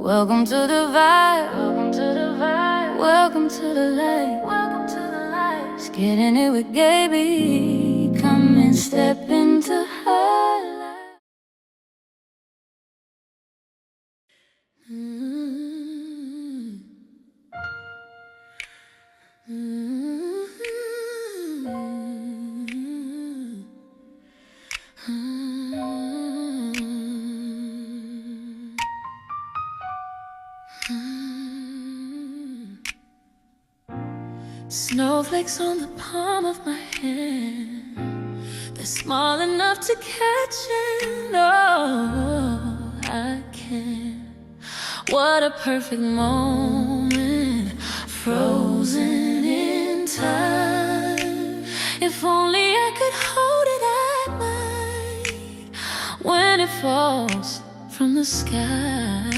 Welcome to the vibe. Welcome to the vibe. Welcome to the light. Welcome to the light. It's getting it with Gabi. Come and step into her life. Snowflakes on the palm of my hand, they're small enough to catch and oh, I can. What a perfect moment, frozen in time. If only I could hold it at night when it falls from the sky.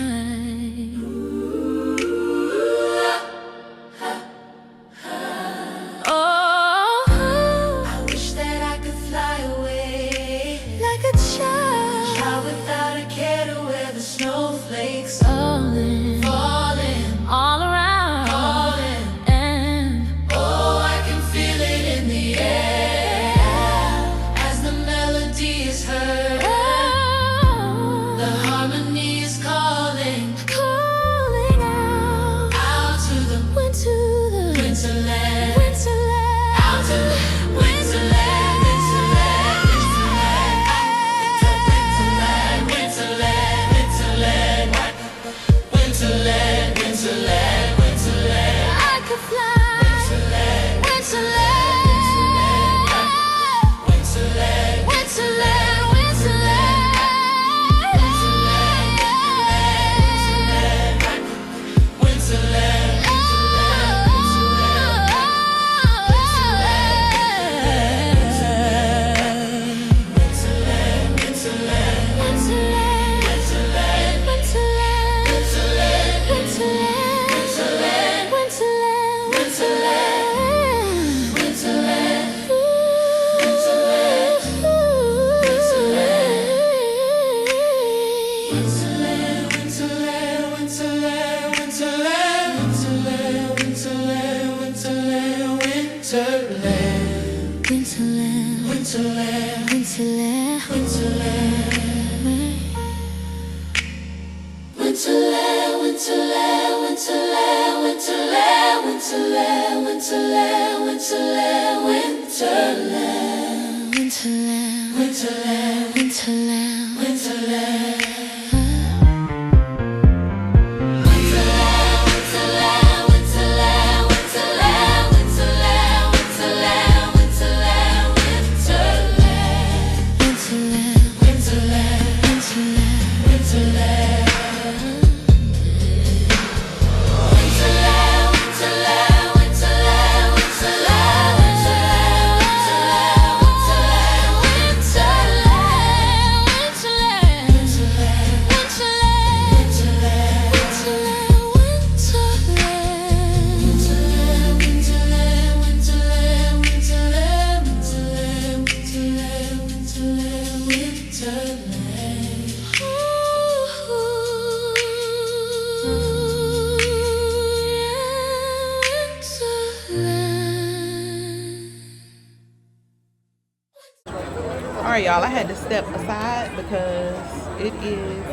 Alright, y'all, I had to step aside because it is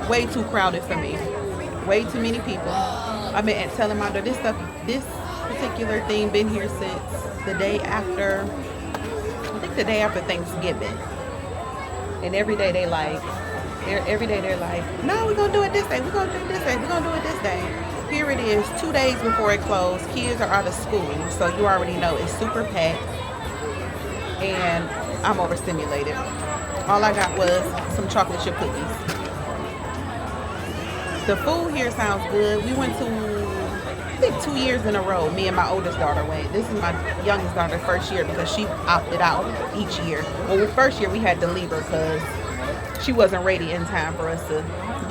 way too crowded for me. Way too many people. I've been telling my daughter this particular thing been here since the day after, I think the day after Thanksgiving. And every day they're like, no, we're gonna do it this day, we're gonna do it this day, we're gonna do it this day. Here it is, 2 days before it closed. Kids are out of school, so you already know it's super packed. And I'm overstimulated. All I got was some chocolate chip cookies. The food here sounds good. We went to, I think 2 years in a row, me and my oldest daughter went. This is my youngest daughter's first year because she opted out each year. Well, the first year we had to leave her because she wasn't ready in time for us to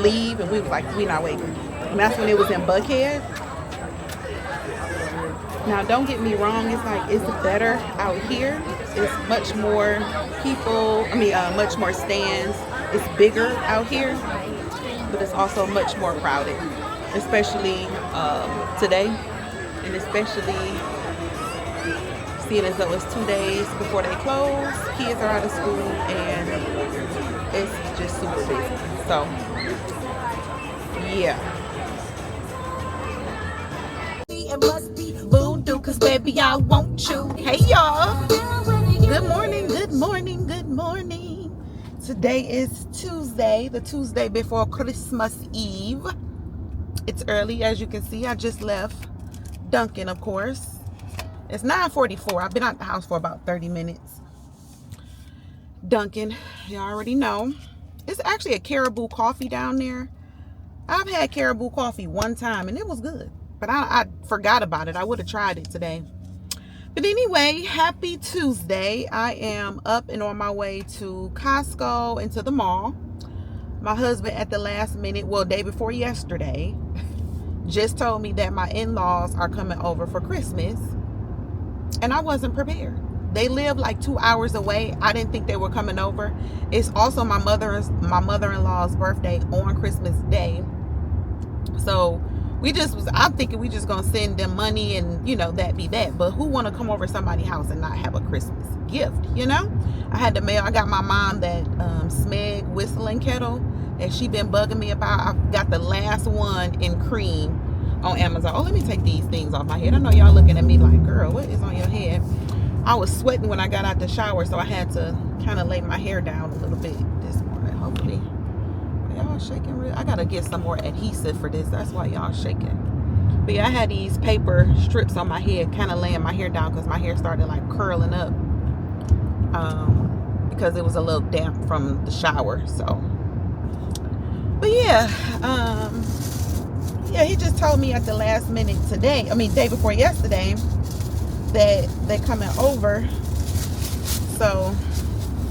leave, and we was like, we're not waiting. And that's when it was in Buckhead. Now, don't get me wrong, it's like, it's better out here. It's much more people, much more stands. It's bigger out here. but it's also much more crowded, especially today, and especially seeing as though it's 2 days before they close. Kids are out of school, and it's just super busy. So, yeah. It must be voodoo, cause baby, I want you. Hey, y'all. Good morning, good morning, good morning. Today is Tuesday, the Tuesday before Christmas Eve. It's early, as you can see. I just left Dunkin', of course. It's 9:44. I've been out the house for about 30 minutes. Dunkin', you already know. It's actually a Caribou coffee down there. I've had Caribou coffee one time, and it was good. But I forgot about it. I would have tried it today. But anyway, happy Tuesday. I am up and on my way to Costco and to the mall. My husband at the last minute, well, day before yesterday, just told me that my in-laws are coming over for Christmas. And I wasn't prepared. They live like 2 hours away. I didn't think they were coming over. It's also my mother-in-law's birthday on Christmas Day. So I'm thinking we just gonna send them money and, you know, that be that. But who want to come over to somebody's house and not have a Christmas gift, you know? I got my mom that Smeg whistling kettle that she been bugging me about. I got the last one in cream on Amazon. Oh, let me take these things off my head. I know y'all looking at me like, girl, what is on your head? I was sweating when I got out the shower, so I had to kind of lay my hair down a little bit this morning. Hopefully y'all shaking real. I gotta get some more adhesive for this. That's why y'all shaking. But yeah, I had these paper strips on my head, kind of laying my hair down because my hair started like curling up because it was a little damp from the shower. So, but yeah, he just told me at the last minute today. I mean, day before yesterday, that they're coming over. So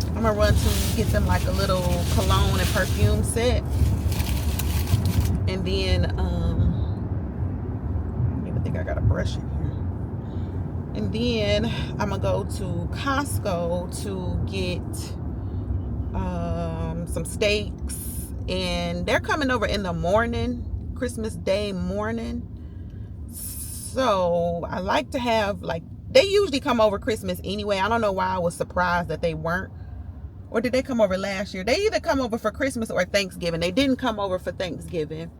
I'm gonna run to get them like a little cologne and perfume set, and then I don't even think I got a brush in here. And then I'm gonna go to Costco to get some steaks, and they're coming over in the morning, Christmas Day morning. So I like to have, like, they usually come over Christmas anyway. I don't know why I was surprised that they weren't. Or did they come over last year? They either come over for Christmas or Thanksgiving. They didn't come over for Thanksgiving.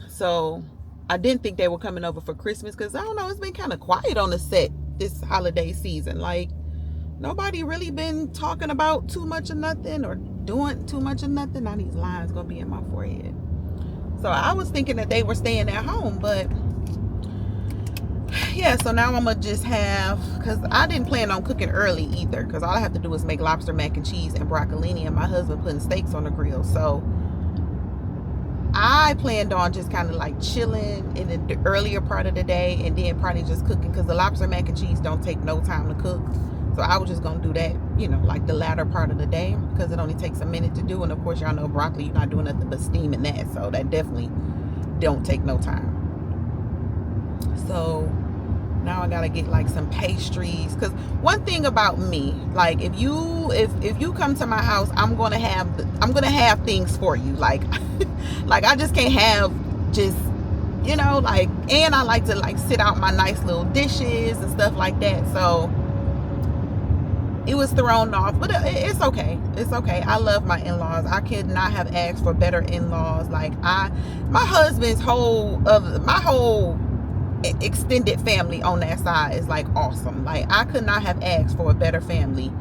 So I didn't think they were coming over for Christmas because, I don't know, it's been kind of quiet on the set this holiday season. Like, nobody really been talking about too much of nothing or doing too much of nothing. Now these lines going to be in my forehead. So I was thinking that they were staying at home, but yeah, so now I'm gonna just have, because I didn't plan on cooking early either, because all I have to do is make lobster mac and cheese and broccolini, and my husband putting steaks on the grill. So I planned on just kind of like chilling in the earlier part of the day and then probably just cooking, because the lobster mac and cheese don't take no time to cook. So I was just gonna do that, you know, like the latter part of the day, because it only takes a minute to do. And of course, y'all know broccoli, you're not doing nothing but steaming that, so that definitely don't take no time. So now I gotta get like some pastries, because one thing about me, like, if you come to my house, I'm gonna have things for you. Like like I just can't have just, you know, like, and I like to like sit out my nice little dishes and stuff like that. So it was thrown off, but it's okay. It's okay. I love my in-laws. I could not have asked for better in-laws. Like, my husband's whole extended family on that side is like awesome. Like, I could not have asked for a better family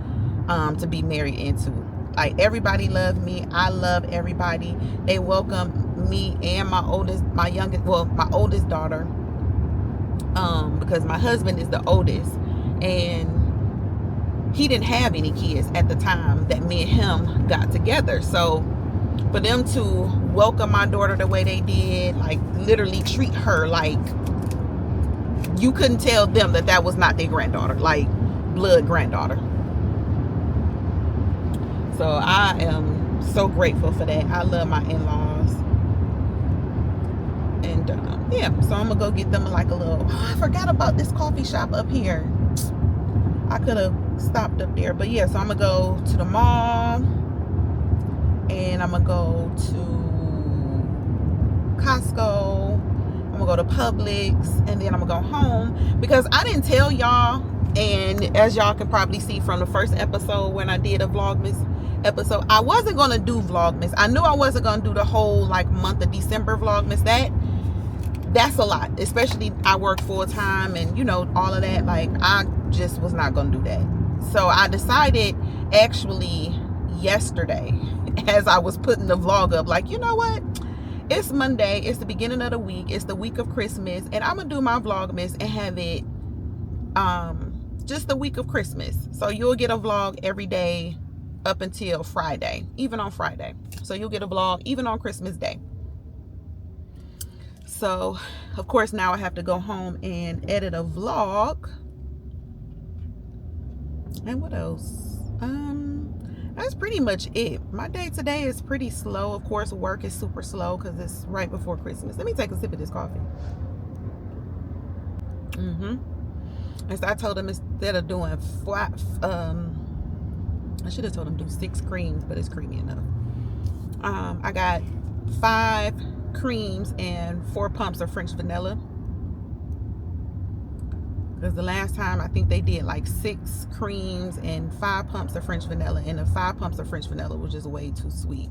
to be married into. Like, everybody loved me. I love everybody. They welcomed me and my oldest daughter, because my husband is the oldest, and he didn't have any kids at the time that me and him got together. So for them to welcome my daughter the way they did, like literally treat her like you couldn't tell them that was not their granddaughter, like blood granddaughter. So I am so grateful for that. I love my in-laws. And yeah, so I'm gonna go get them like a little, I forgot about this coffee shop up here. I could have stopped up there, but yeah, so I'm gonna go to the mall, and I'm gonna go to Costco, I'm gonna go to Publix, and then I'm gonna go home, because I didn't tell y'all. And as y'all can probably see from the first episode when I did a Vlogmas episode, I wasn't gonna do Vlogmas. I knew I wasn't gonna do the whole like month of December Vlogmas. That's a lot, especially I work full time and you know all of that. Like I just was not gonna do that. So I decided actually yesterday, as I was putting the vlog up, like, you know what? It's Monday. It's the beginning of the week. It's the week of Christmas, and I'm gonna do my Vlogmas and have it just the week of Christmas. So you'll get a vlog every day up until Friday, even on Friday. So you'll get a vlog even on Christmas Day. So of course now I have to go home and edit a vlog. And what else? That's pretty much it. My day today is pretty slow. Of course work is super slow because it's right before Christmas. Let me take a sip of this coffee. As I told him, instead of doing flat, I should have told him do 6 creams, but it's creamy enough. I got 5 creams and 4 pumps of French vanilla. Because the last time I think they did like 6 creams and 5 pumps of French vanilla, and the 5 pumps of French vanilla was just way too sweet.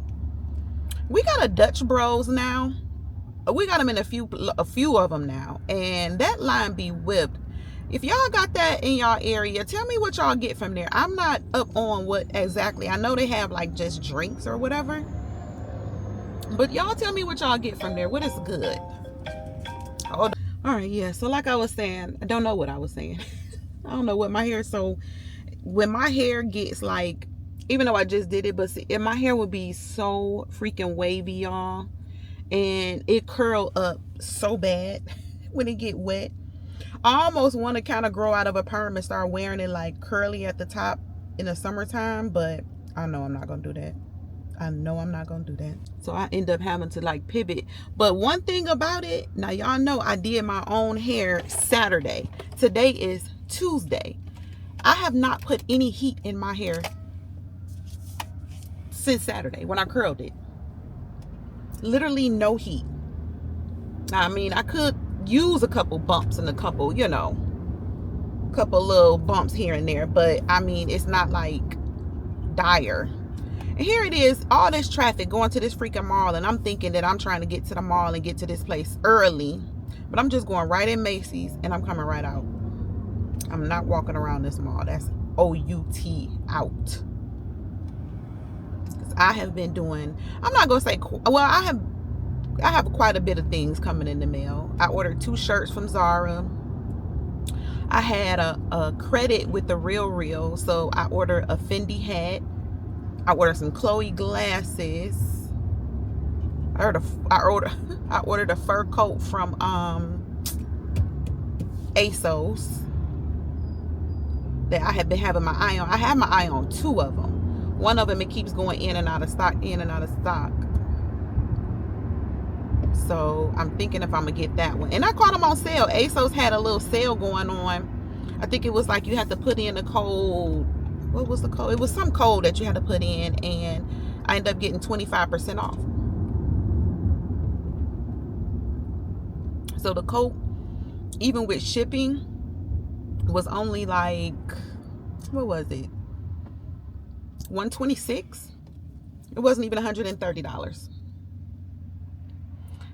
We got a Dutch Bros now. We got them in a few of them now, and that line be whipped. If y'all got that in y'all area, tell me what y'all get from there. I'm not up on what exactly. I know they have like just drinks or whatever, but y'all tell me what y'all get from there. What is good? Hold on. All right, yeah. So like I was saying, I don't know what I was saying. I don't know what my hair. So when my hair gets like, even though I just did it, but see, my hair would be so freaking wavy, y'all, and it curl up so bad when it get wet. I almost want to kind of grow out of a perm and start wearing it like curly at the top in the summertime, but I know I'm not gonna do that. I know I'm not gonna do that. So I end up having to like pivot. But one thing about it, now y'all know I did my own hair Saturday. Today is Tuesday. I have not put any heat in my hair since Saturday when I curled it. Literally no heat. Now, I mean, I could use a couple bumps and a couple, you know, couple little bumps here and there, but I mean, it's not like dire. And here it is, all this traffic going to this freaking mall, and I'm thinking that I'm trying to get to the mall and get to this place early, but I'm just going right in Macy's and I'm coming right out. I'm not walking around this mall. That's O-U-T, out. Because I have been doing, I'm not gonna say, well, I have quite a bit of things coming in the mail. I ordered 2 shirts from Zara. I had a credit with the RealReal, so I ordered a Fendi hat. I ordered some Chloe glasses. I ordered a fur coat from ASOS that I have been having my eye on. I have my eye on 2 of them. One of them, it keeps going in and out of stock, in and out of stock. So I'm thinking if I'm gonna get that one. And I caught them on sale. ASOS had a little sale going on. I think it was like you had to put in a code. What was the code? It was some code that you had to put in, and I ended up getting 25% off. So the coat, even with shipping, was only like, what was it? $126. It wasn't even $130.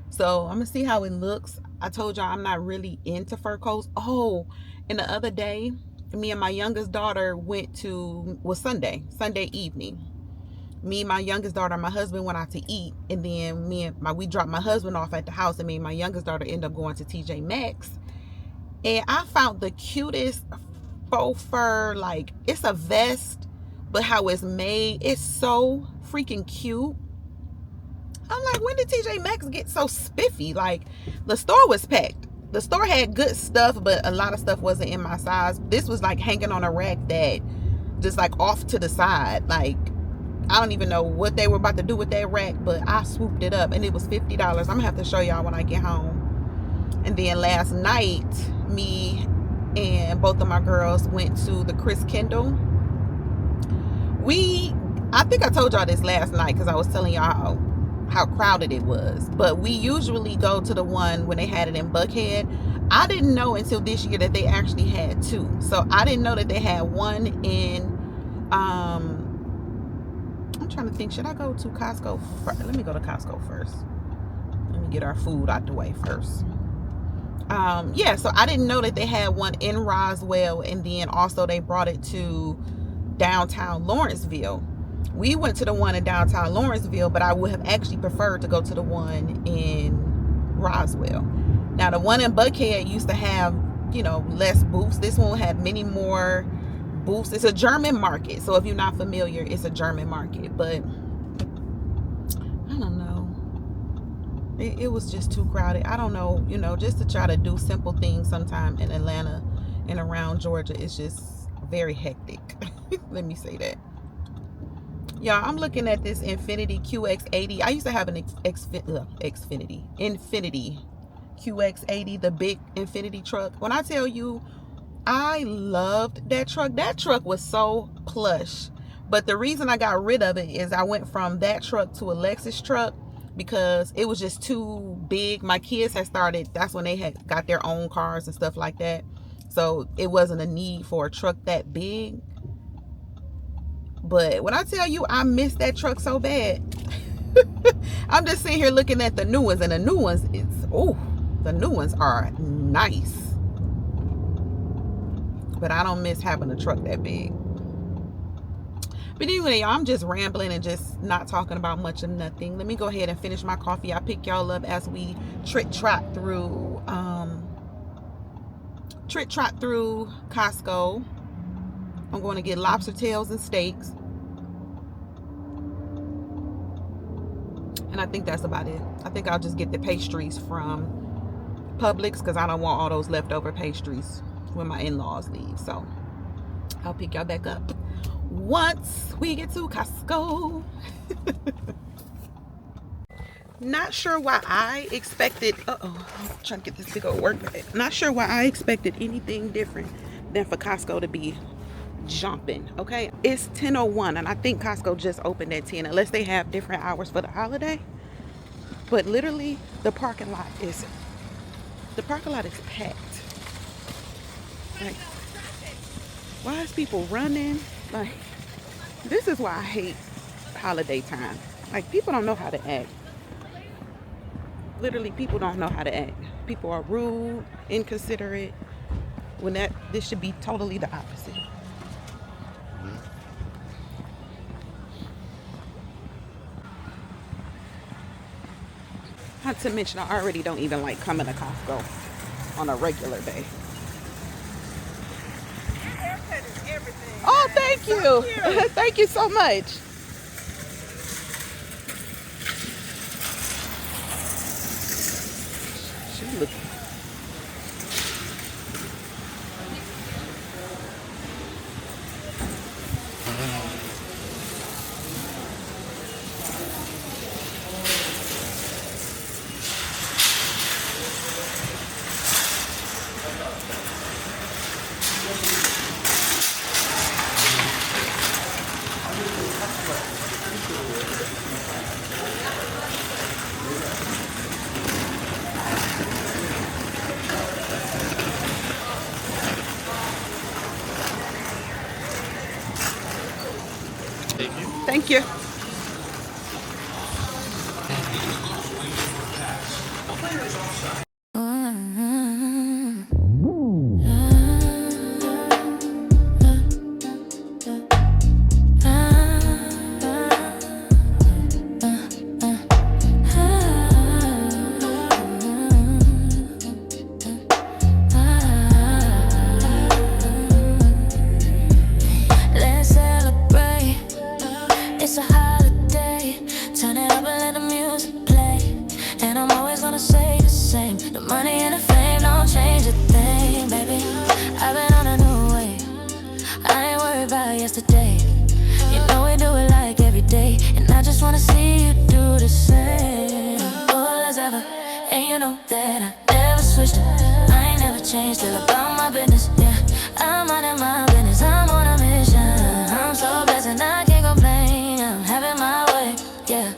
So I'm gonna see how it looks. I told y'all I'm not really into fur coats. Oh, and the other day, me and my youngest daughter was Sunday evening. Me and my youngest daughter and my husband went out to eat, and then we dropped my husband off at the house, and me and my youngest daughter ended up going to TJ Maxx. And I found the cutest faux fur, like it's a vest, but how it's made, it's so freaking cute. I'm like, when did TJ Maxx get so spiffy? Like, the store was packed. The store had good stuff, but a lot of stuff wasn't in my size. This was like hanging on a rack that just like off to the side. Like, I don't even know what they were about to do with that rack, but I swooped it up and it was $50. I'm gonna have to show y'all when I get home. And then last night, me and both of my girls went to the Chris Kendall. I think I told y'all this last night because I was telling y'all how crowded it was. But we usually go to the one when they had it in Buckhead. I didn't know until this year that they actually had two. So I didn't know that they had one in I'm trying to think, should I go to Costco first? Let me go to Costco first. Let me get our food out the way first. Yeah, so I didn't know that they had one in Roswell, and then also they brought it to downtown Lawrenceville. We went to the one in downtown Lawrenceville, but I would have actually preferred to go to the one in Roswell. Now, the one in Buckhead used to have, you know, less booths. This one had many more booths. It's a German market, so if you're not familiar, it's a German market. But I don't know, it was just too crowded. I don't know, you know, just to try to do simple things sometime in Atlanta and around Georgia, it's just very hectic. Let me say that. Y'all, I'm looking at this Infiniti QX80. I used to have an Infiniti QX80, the big Infiniti truck. When I tell you, I loved that truck. That truck was so plush. But the reason I got rid of it is I went from that truck to a Lexus truck because it was just too big. My kids had started, that's when they had got their own cars and stuff like that. So it wasn't a need for a truck that big. But when I tell you I miss that truck so bad, I'm just sitting here looking at the new ones, and the new ones is, oh, the new ones are nice. But I don't miss having a truck that big. But anyway, y'all, I'm just rambling and just not talking about much of nothing. Let me go ahead and finish my coffee. I'll pick y'all up as we trot through Costco. I'm going to get lobster tails and steaks. And I think that's about it. I think I'll just get the pastries from Publix because I don't want all those leftover pastries when my in-laws leave. So I'll pick y'all back up once we get to Costco. Not sure why I expected, I'm trying to get this big old work bag. Not sure why I expected anything different than for Costco to be jumping. Okay, it's 10:01 and I think Costco just opened at 10 unless they have different hours for the holiday. But literally the parking lot is packed. Like, why is people running? Like, this is why I hate holiday time. Like, people don't know how to act. Literally, people don't know how to act. People are rude, inconsiderate, when this should be totally the opposite. Not to mention, I already don't even like coming to Costco on a regular day. Your haircut is everything. Oh, thank you. So cute. Thank you so much. She looks. Thank you. Let's celebrate. It's a holiday. Turn it up and let the music play. And I'm always gonna say the same. The money and the fame don't change a thing, baby. I've been on a new way. I ain't worried about yesterday. You know we do it like every day. And I just wanna see you do the same. All as ever. And you know that I never switched. I ain't never changed, still about my business. Yeah, I'm out of my business. I'm on a mission. I'm so blessed and I can't complain. I'm having my way. Yeah,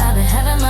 I've been having my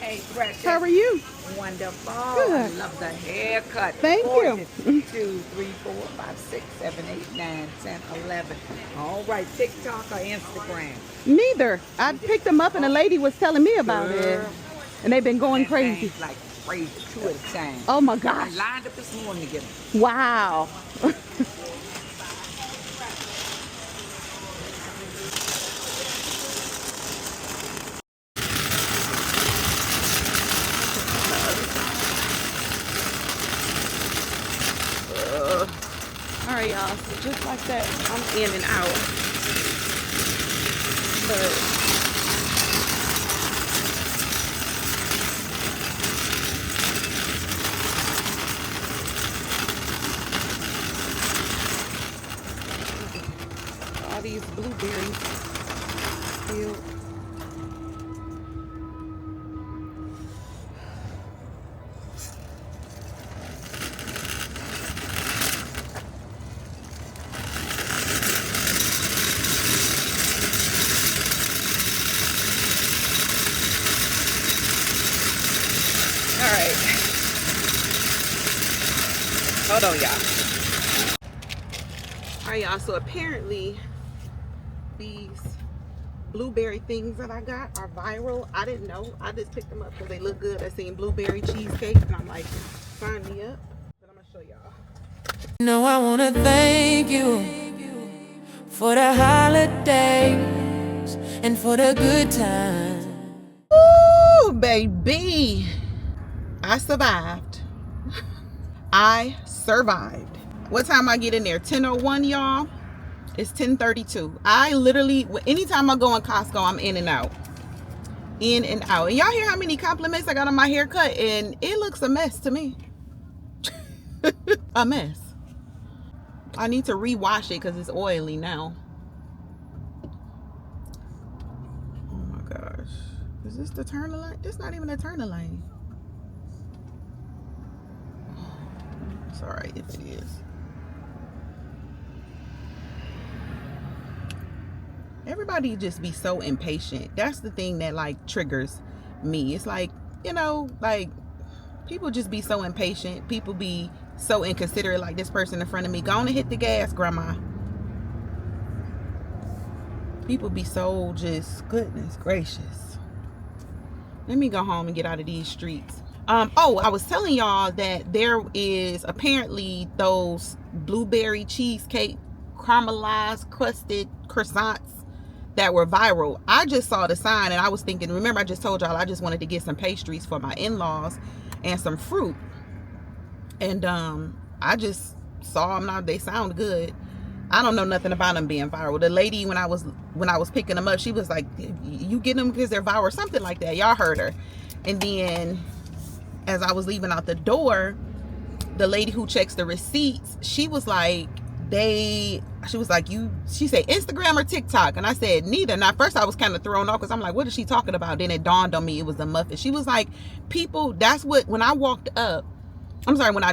Hey, precious. How are you? Wonderful. Good. I love the haircut. Thank you. 2, 3, 4, 5, 6, 7, 8, 9, 10, 11. All right, TikTok or Instagram? Neither. I picked them up and a lady was telling me about it. Girl. And they've been going That crazy. thing's like crazy, 2 at a time. Oh my I gosh. lined up this morning to get them. Wow. All right, y'all. So just like that, I'm in and out. But all these blueberries filled. All right. Hold on, y'all. All right, y'all. So apparently these blueberry things that I got are viral. I didn't know. I just picked them up because they look good. I seen blueberry cheesecake and I'm like, sign me up. But I'm gonna show y'all. No, I wanna thank you for the holidays and for the good times. Ooh, baby. I survived. I survived. What time I get in there? 10:01, y'all. It's 10:32. I literally, anytime I go in Costco, I'm in and out. In and out. And y'all hear how many compliments I got on my haircut? And it looks a mess to me. A mess. I need to rewash it because it's oily now. Oh my gosh. Is this the turn lane? It's not even a turn lane. It's alright if it is. Everybody just be so impatient. That's the thing that like triggers me. It's like, you know, like people just be so impatient. People be so inconsiderate. Like this person in front of me, go on and hit the gas, grandma. People be so just, goodness gracious. Let me go home and get out of these streets. Oh, I was telling y'all that there is apparently those blueberry cheesecake caramelized crusted croissants that were viral. I just saw the sign and I was thinking, remember I just told y'all I just wanted to get some pastries for my in-laws and some fruit. And I just saw them now. They sound good. I don't know nothing about them being viral. The lady when I was picking them up, she was like, you get them because they're viral, something like that. Y'all heard her. And then as I was leaving out the door, the lady who checks the receipts, she was like, she said Instagram or TikTok, and I said neither. And at first I was kind of thrown off because I'm like, what is she talking about? Then it dawned on me it was the muffin. She was like, people, that's what, when I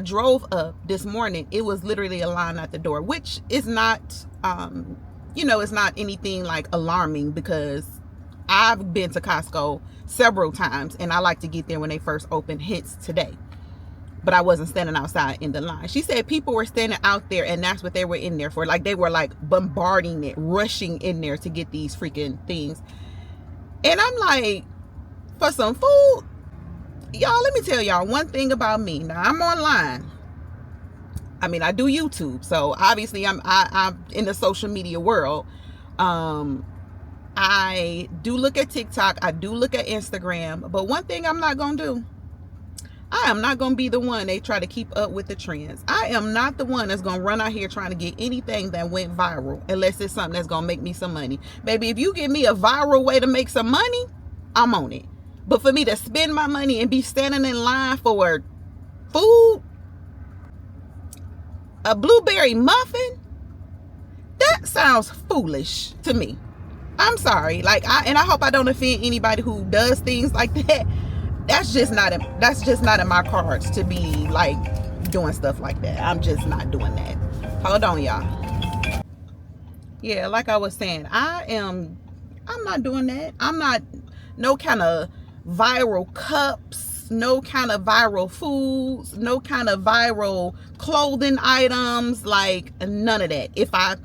drove up this morning, it was literally a line at the door, which is not it's not anything like alarming because I've been to Costco several times and I like to get there when they first open, hence today. But I wasn't standing outside in the line. She said people were standing out there and that's what they were in there for. Like they were like bombarding it, rushing in there to get these freaking things. And I'm like, for some food? Y'all, let me tell y'all one thing about me. Now I'm online. I mean, I do YouTube. So obviously I'm in the social media world. I do look at TikTok. I do look at Instagram. But one thing I'm not going to do, I am not going to be the one they try to keep up with the trends. I am not the one that's going to run out here trying to get anything that went viral unless it's something that's going to make me some money. Baby, if you give me a viral way to make some money, I'm on it. But for me to spend my money and be standing in line for food, a blueberry muffin, that sounds foolish to me. I'm sorry. I hope I don't offend anybody who does things like that. That's just not in my cards to be like doing stuff like that. I'm just not doing that. Hold on, y'all. Yeah, like I was saying, I'm not doing that. I'm not no kind of viral cups, no kind of viral foods, no kind of viral clothing items, like none of that. If I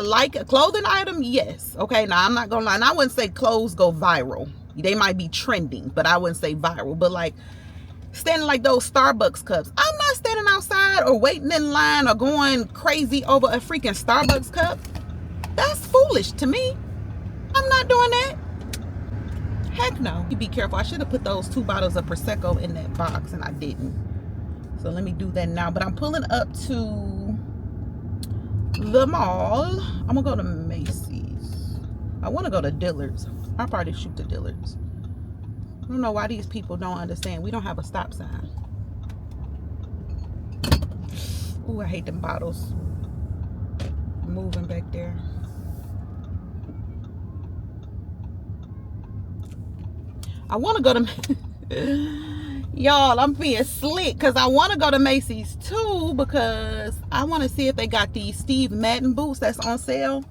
like a clothing item, yes. Okay, now I'm not gonna lie, and I wouldn't say clothes go viral. They might be trending, but I wouldn't say viral. But like standing like those Starbucks cups, I'm not standing outside or waiting in line or going crazy over a freaking Starbucks cup. That's foolish to me. I'm not doing that. Heck no. You be careful. I should have put those 2 bottles of Prosecco in that box and I didn't. So let me do that now. But I'm pulling up to the mall. I'm gonna go to Macy's. I want to go to Dillard's. I'll probably shoot to Dillard's. I don't know why these people don't understand. We don't have a stop sign. Ooh, I hate them bottles moving back there. I want to go to y'all, I'm being slick because I want to go to Macy's too, because I want to see if they got these Steve Madden boots that's on sale,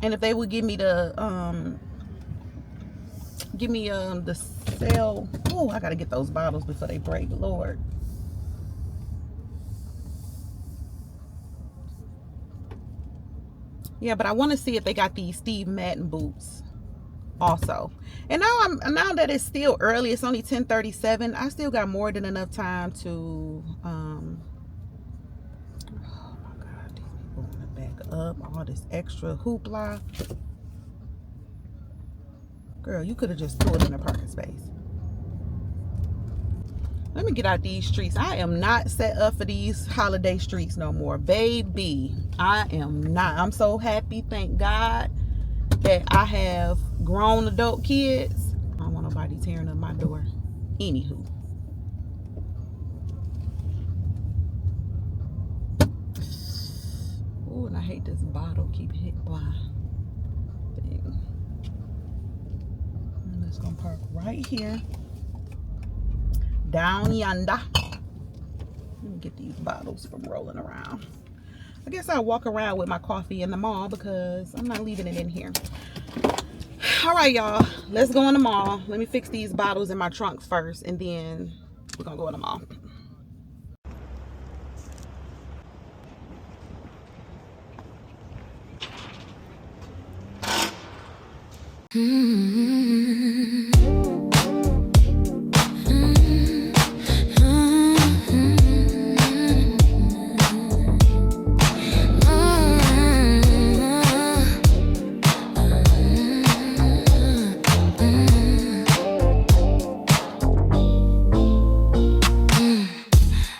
and if they would give me the sale. Oh, I gotta get those bottles before they break, Lord. Yeah, but I want to see if they got these Steve Madden boots also. And now that it's still early, it's only 10:37. I still got more than enough time to oh my God, these people want to back up, all this extra hoopla. Girl, you could have just pulled in a parking space. Let me get out these streets. I am not set up for these holiday streets no more, baby. I am not. I'm so happy, thank God, that I have grown adult kids. I don't want nobody tearing up my door. Anywho. Oh, and I hate this bottle keep hitting by thing. I'm just gonna park right here. Down yonder. Let me get these bottles from rolling around. I guess I'll walk around with my coffee in the mall because I'm not leaving it in here. All right, y'all, let's go in the mall. Let me fix these bottles in my trunk first, and then we're gonna go in the mall.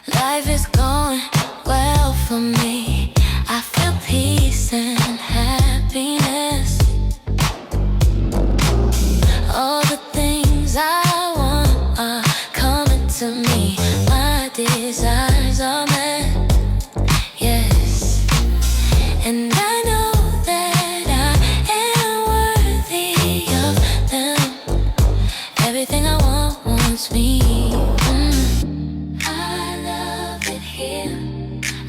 Life is going well for me. I feel peace and happiness. All the things I want are coming to me. My desires are met, yes. And I know that I am worthy of them. Everything I want wants me. I love it here.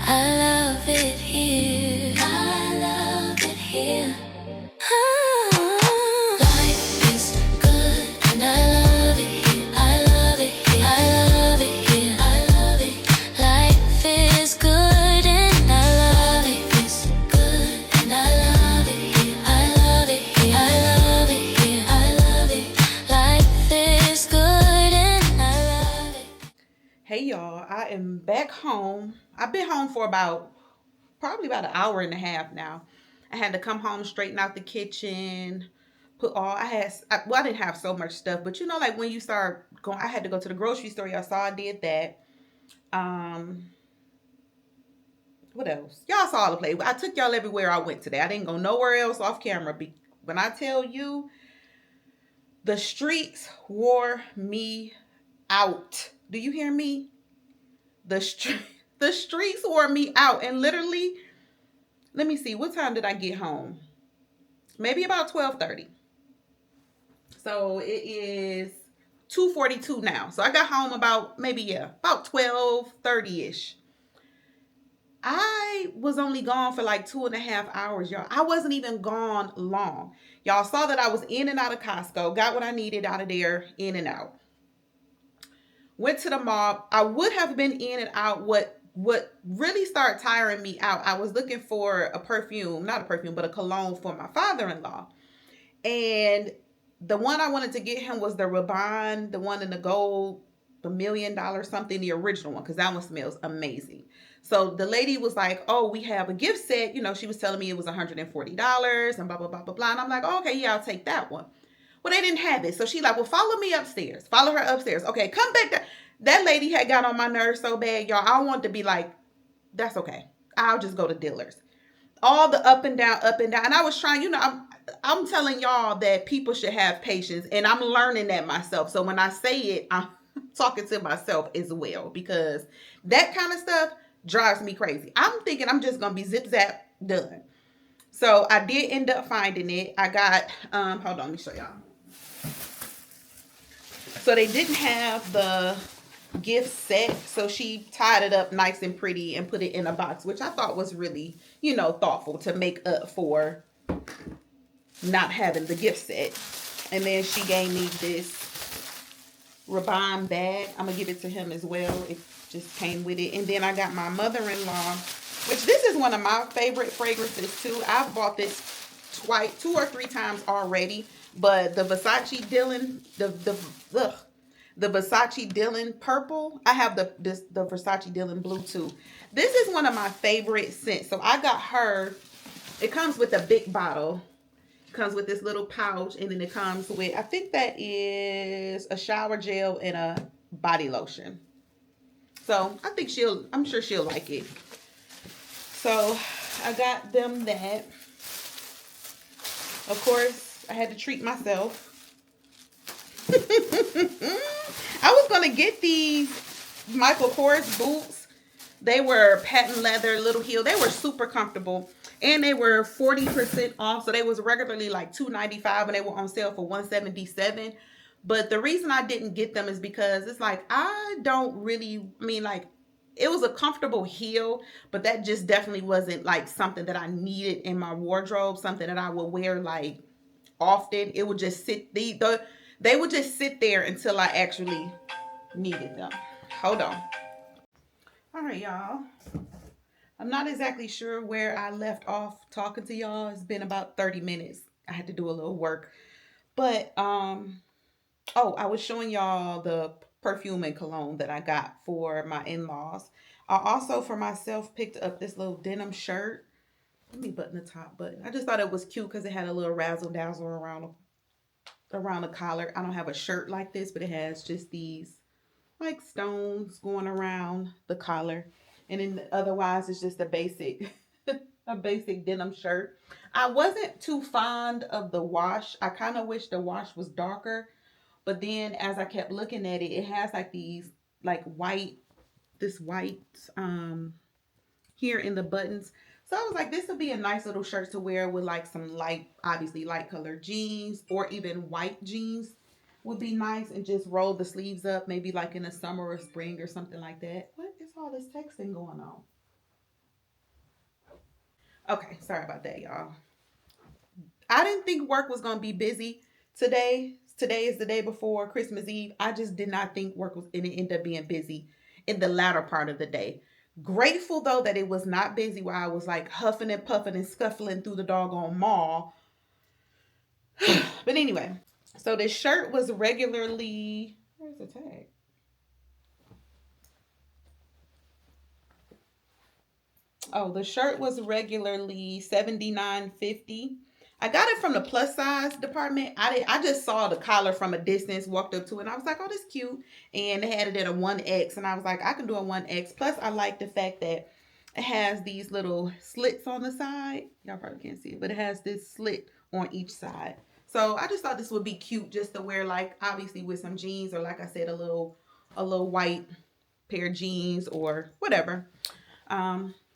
I love it here. I love it here. Life is good and I love it here. I love it here. I love it here. I love it. Life is good and I love it. Life is good and I love it here. I love it here. I love it here. I love it. Life is good and I love it. Hey y'all, I am back home. I've been home for probably about an hour and a half now. I had to come home, straighten out the kitchen, I didn't have so much stuff, but you know, like when you start going, I had to go to the grocery store. Y'all saw I did that. What else? Y'all saw the play. I took y'all everywhere I went today. I didn't go nowhere else off camera. When I tell you, the streets wore me out. Do you hear me? The streets wore me out. And literally, let me see, what time did I get home? Maybe about 12:30. So it is 2:42 now. So I got home about 12:30-ish. I was only gone for like 2.5 hours, y'all. I wasn't even gone long. Y'all saw that I was in and out of Costco, got what I needed out of there, in and out. Went to the mall. I would have been in and out. What really started tiring me out, I was looking for a perfume, not a perfume, but a cologne for my father-in-law. And the one I wanted to get him was the Rabanne, the one in the gold, the $1,000,000 something, the original one, because that one smells amazing. So the lady was like, "Oh, we have a gift set." You know, she was telling me it was $140 and blah blah blah blah blah. And I'm like, "Oh, okay, yeah, I'll take that one." Well, they didn't have it, so she like, "Well, follow me upstairs." Follow her upstairs. Okay, come back there. That lady had got on my nerves so bad, y'all. I wanted to be like, "That's okay. I'll just go to Dillard's." All the up and down, up and down. And I was trying, I'm telling y'all that people should have patience, and I'm learning that myself. So when I say it, I'm talking to myself as well, because that kind of stuff drives me crazy. I'm thinking I'm just gonna be zip zap done. So I did end up finding it. I got hold on, let me show y'all. So they didn't have the gift set, so she tied it up nice and pretty and put it in a box, which I thought was really, thoughtful to make up for not having the gift set. And then she gave me this Rabanne bag. I'm gonna give it to him as well. It just came with it. And then I got my mother-in-law, which this is one of my favorite fragrances too. I've bought this twice, 2 or 3 times already. But the Versace Dylan, the Versace Dylan purple. I have the Versace Dylan blue too. This is one of my favorite scents. So I got her. It comes with a big bottle. It comes with this little pouch, and then it comes with, I think that is a shower gel and a body lotion. So I think I'm sure she'll like it. So I got them that. Of course, I had to treat myself. I was going to get these Michael Kors boots. They were patent leather, little heel. They were super comfortable. And they were 40% off. So they was regularly like $295, and they were on sale for $177. But the reason I didn't get them is because it's like, I don't really, it was a comfortable heel, but that just definitely wasn't like something that I needed in my wardrobe, something that I would wear like often. It would just sit, they would just sit there until I actually needed them. Hold on. All right, y'all. I'm not exactly sure where I left off talking to y'all. It's been about 30 minutes. I had to do a little work. But, I was showing y'all the perfume and cologne that I got for my in-laws. I also, for myself, picked up this little denim shirt. Let me button the top button. I just thought it was cute because it had a little razzle-dazzle around the collar. I don't have a shirt like this, but it has just these like stones going around the collar. And then otherwise it's just a basic denim shirt. I wasn't too fond of the wash. I kind of wish the wash was darker. But then as I kept looking at it, it has like these like white here in the buttons. So I was like, this would be a nice little shirt to wear with like some light, obviously light colored jeans, or even white jeans would be nice, and just roll the sleeves up, maybe like in the summer or spring or something like that. What is all this texting going on? Okay, sorry about that, y'all. I didn't think work was going to be busy today. Today is the day before Christmas Eve. I just did not think work was going to end up being busy in the latter part of the day. Grateful though that it was not busy while I was like huffing and puffing and scuffling through the doggone mall. But anyway, so this shirt was regularly, where's the tag? Oh, the shirt was regularly $79.50. I got it from the plus size department. I just saw the collar from a distance, walked up to it, and I was like, oh, this is cute. And they had it at a 1X, and I was like, I can do a 1X. Plus, I like the fact that it has these little slits on the side. Y'all probably can't see it, but it has this slit on each side. So I just thought this would be cute just to wear, like, obviously with some jeans, or like I said, a little white pair of jeans or whatever.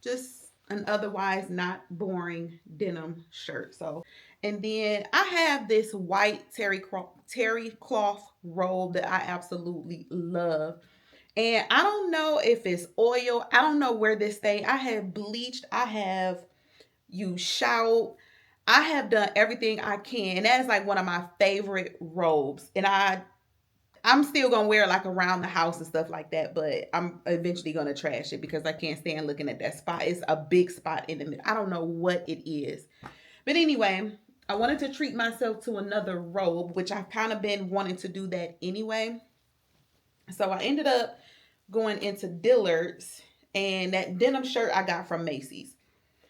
Just an otherwise not boring denim shirt. So, and then I have this white terry cloth robe that I absolutely love. And I don't know if it's oil. I don't know where this thing. I have bleached. I have used shout. I have done everything I can. And that's like one of my favorite robes. And I'm still gonna wear it like around the house and stuff like that, but I'm eventually gonna trash it because I can't stand looking at that spot. It's a big spot in the middle. I don't know what it is. But anyway, I wanted to treat myself to another robe, which I've kind of been wanting to do that anyway. So I ended up going into Dillard's, and that denim shirt I got from Macy's.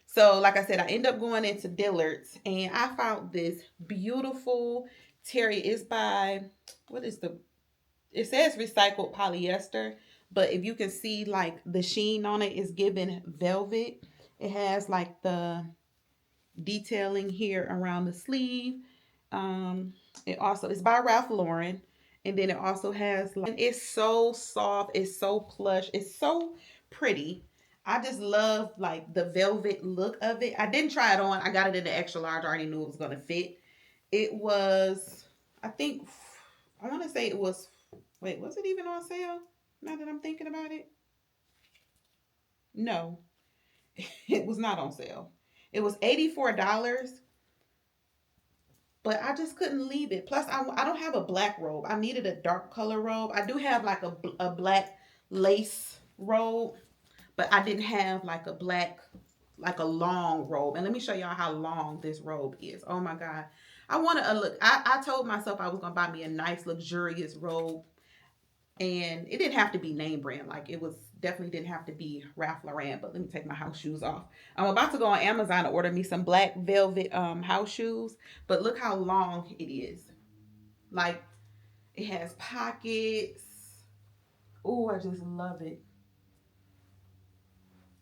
So, like I said, I ended up going into Dillard's and I found this beautiful terry. It's by, what is the, it says recycled polyester, but if you can see like the sheen on it is giving velvet. It has like the detailing here around the sleeve. It also is by Ralph Lauren, and then it also has like, and it's so soft, it's so plush, it's so pretty. I just love like the velvet look of it. I didn't try it on. I got it in the extra large. I already knew it was gonna fit. It was, I think, I want to say it was. Wait, was it even on sale? Now that I'm thinking about it, no, it was not on sale. It was $84, but I just couldn't leave it. Plus, I don't have a black robe. I needed a dark color robe. I do have like a black lace robe, but I didn't have like a black, like a long robe. And let me show y'all how long this robe is. Oh my God. I wanted a look. I told myself I was going to buy me a nice, luxurious robe. And it didn't have to be name brand. Like it was definitely didn't have to be Ralph Lauren. But let me take my house shoes off. I'm about to go on Amazon to order me some black velvet house shoes. But look how long it is. Like it has pockets. Oh, I just love it.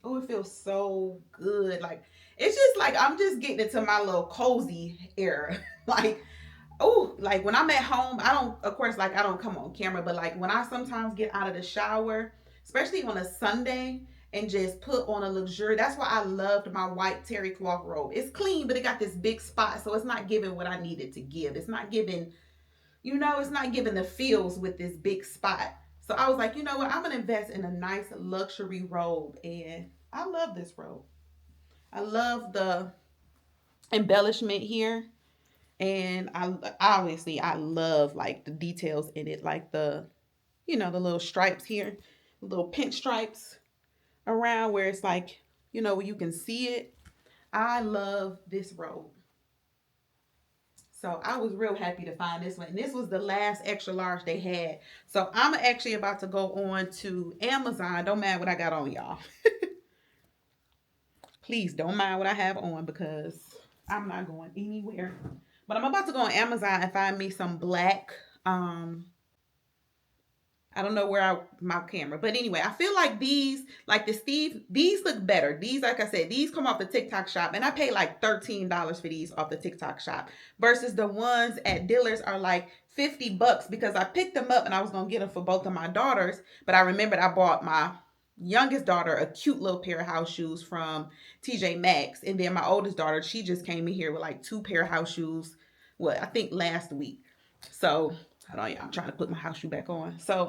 Oh, it feels so good. Like it's just like I'm just getting into my little cozy era. Like, oh, like when I'm at home, I don't, of course, like I don't come on camera, but like when I sometimes get out of the shower, especially on a Sunday, and just put on a luxury. That's why I loved my white terry cloth robe. It's clean, but it got this big spot, so it's not giving what I needed to give. It's not giving, it's not giving the feels with this big spot. So I was like, you know what? I'm gonna invest in a nice luxury robe, and I love this robe. I love the embellishment here, and I obviously I love like the details in it, like the little stripes here, little pinch stripes around where it's like where you can see it. I love this robe. So I was real happy to find this one. And this was the last extra large they had. So I'm actually about to go on to Amazon. Don't mind what I got on, y'all. Please don't mind what I have on because I'm not going anywhere. But I'm about to go on Amazon and find me some black. I don't know where my camera, but anyway, I feel like these, like the Steve, these look better. These, like I said, these come off the TikTok shop, and I paid like $13 for these off the TikTok shop, versus the ones at Dillard's are like $50 because I picked them up and I was gonna get them for both of my daughters, but I remembered I bought my youngest daughter a cute little pair of house shoes from TJ Maxx, and then my oldest daughter, she just came in here with like two pair of house shoes. I think last week. So hold on, y'all. I'm trying to put my house shoe back on. So,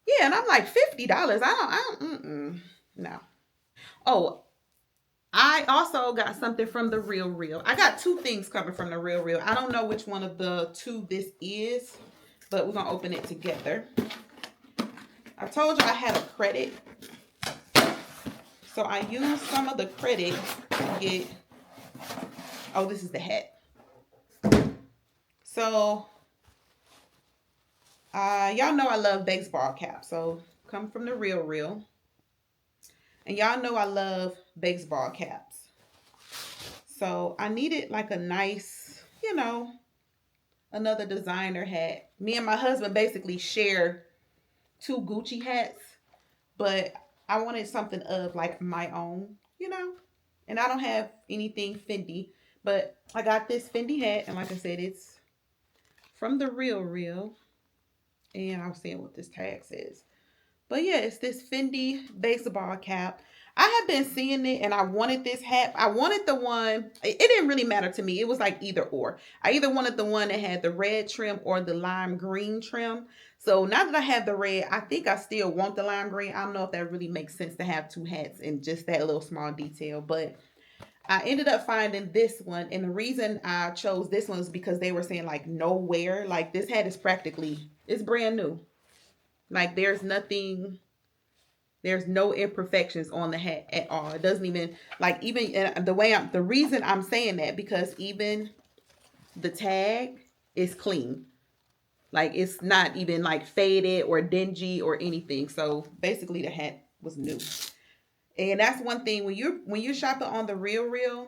yeah, and I'm like $50. No. Oh, I also got something from the Real Real. I got two things coming from the Real Real. I don't know which one of the two this is, but we're gonna open it together. I told you I had a credit, so I used some of the credit to get. Oh, this is the hat. So, y'all know I love baseball caps. So, come from the Real Real. And y'all know I love baseball caps. So, I needed like a nice, another designer hat. Me and my husband basically share two Gucci hats, but I wanted something of like my own. And I don't have anything Fendi, but I got this Fendi hat, and like I said, it's from the Real Real. And I'll see what this tag says. But yeah, it's this Fendi baseball cap. I have been seeing it and I wanted this hat. I wanted the one, it didn't really matter to me. It was like either or. I either wanted the one that had the red trim or the lime green trim. So now that I have the red, I think I still want the lime green. I don't know if that really makes sense to have two hats and just that little small detail. But I ended up finding this one. And the reason I chose this one is because they were saying like no wear. Like this hat is practically, it's brand new. Like there's no imperfections on the hat at all. It doesn't even like even the reason I'm saying that because even the tag is clean. Like it's not even like faded or dingy or anything. So basically the hat was new. And that's one thing when you're shopping on the real,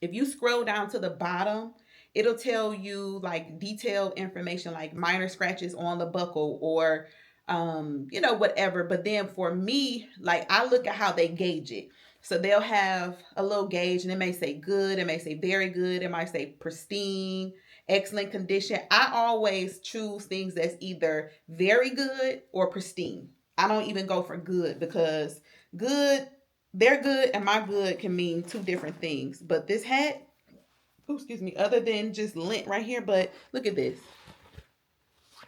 if you scroll down to the bottom, it'll tell you like detailed information like minor scratches on the buckle or whatever. But then for me, like I look at how they gauge it. So they'll have a little gauge and it may say good, it may say very good, it might say pristine, excellent condition. I always choose things that's either very good or pristine. I don't even go for good because good, they're good and my good can mean two different things. But this hat, excuse me, other than just lint right here, but look at this.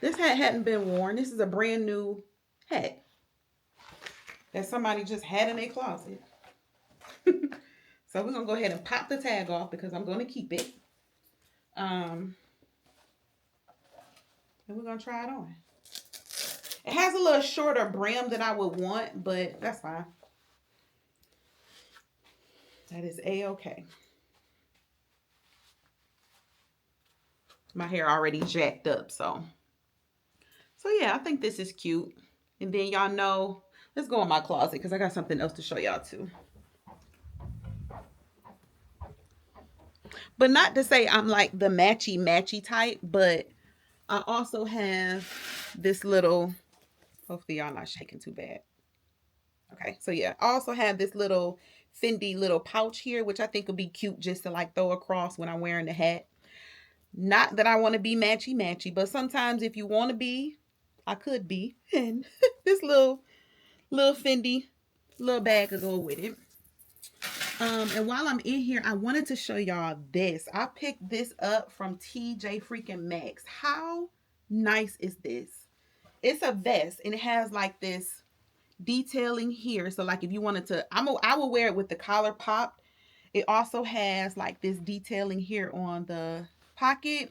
This hat hadn't been worn. This is a brand new hat that somebody just had in their closet. So we're going to go ahead and pop the tag off because I'm going to keep it. And we're going to try it on. It has a little shorter brim than I would want, but that's fine. That is A-okay. My hair already jacked up, so yeah, I think this is cute. And then y'all know, let's go in my closet because I got something else to show y'all too. But not to say I'm like the matchy type, but I also have this little, hopefully y'all not shaking too bad. Okay, so yeah, I also have this little Fendi little pouch here, which I think would be cute just to like throw across when I'm wearing the hat. Not that I want to be matchy, but sometimes if you want to be, I could be. And this little Fendi little bag could go with it. And while I'm in here, I wanted to show y'all this. I picked this up from TJ freaking Maxx. How nice is this? It's a vest and it has like this detailing here. So like if you wanted to, I will wear it with the collar popped. It also has like this detailing here on the pocket.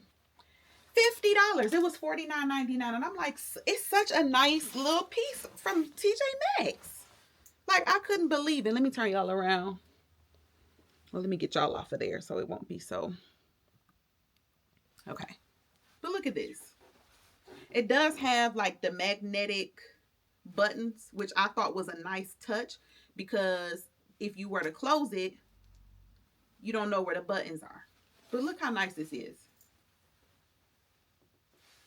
$50. It was $49.99. And I'm like, it's such a nice little piece from TJ Maxx. Like I couldn't believe it. Let me turn y'all around. Well, let me get y'all off of there so it won't be so. Okay. But look at this. It does have like the magnetic buttons, which I thought was a nice touch because if you were to close it, you don't know where the buttons are. But look how nice this is.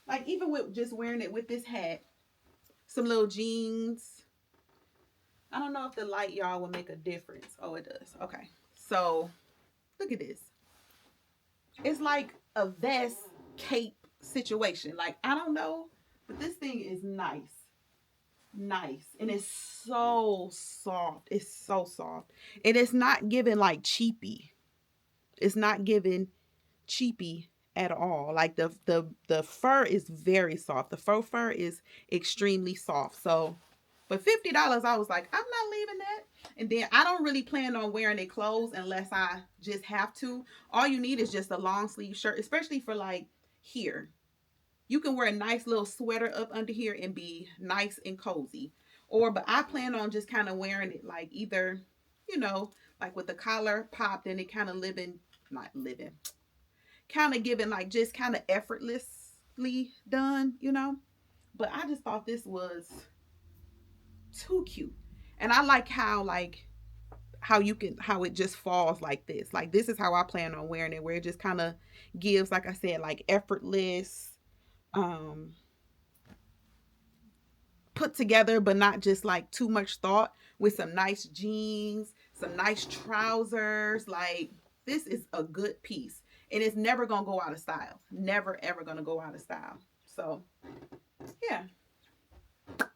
Like even with just wearing it with this hat, some little jeans. I don't know if the light y'all will make a difference. Oh, it does. Okay. So look at this. It's like a vest cape situation. Like, I don't know, but this thing is nice. Nice. And it's so soft. It's so soft. And it's not giving like cheapy. It's not giving cheapy at all. Like the fur is very soft. The faux fur is extremely soft. So for $50, I was like, I'm not leaving that. And then I don't really plan on wearing their clothes unless I just have to. All you need is just a long sleeve shirt, especially for like here. You can wear a nice little sweater up under here and be nice and cozy. But I plan on just kind of wearing it like either, like with the collar popped and it kind of kind of giving like just kind of effortlessly done, But I just thought this was too cute. And I like how it just falls like this. Like this is how I plan on wearing it, where it just kind of gives, like I said, like effortless, put together, but not just like too much thought, with some nice jeans, some nice trousers. Like this is a good piece. And it's never going to go out of style. Never, ever going to go out of style. So, yeah. But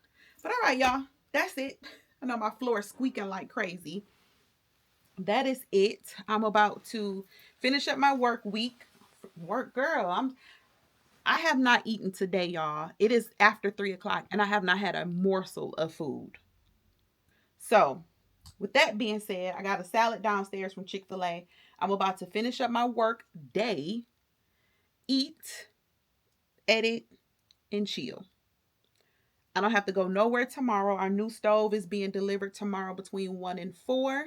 all right, y'all. That's it. I know my floor is squeaking like crazy. That is it. I'm about to finish up my work week. Work, girl. I have not eaten today, y'all. It is after 3 o'clock and I have not had a morsel of food. So, with that being said, I got a salad downstairs from Chick-fil-A. I'm about to finish up my work day, eat, edit, and chill. I don't have to go nowhere tomorrow. Our new stove is being delivered tomorrow between 1 and 4.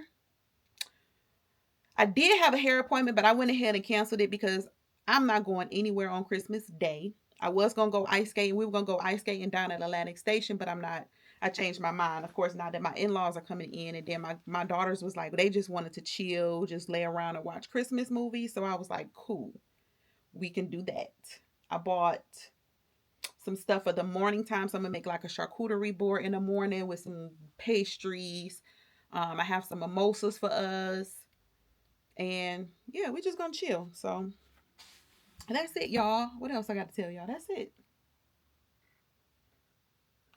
I did have a hair appointment, but I went ahead and canceled it because I'm not going anywhere on Christmas Day. I was going to go ice skating. We were going to go ice skating down at Atlantic Station, but I'm not. I changed my mind. Of course, now that my in-laws are coming in, and then my daughters was like, they just wanted to chill, just lay around and watch Christmas movies. So I was like, cool, we can do that. I bought some stuff for the morning time. So I'm going to make like a charcuterie board in the morning with some pastries. I have some mimosas for us. And yeah, we're just gonna chill. So that's it, y'all. What else I got to tell y'all? That's it.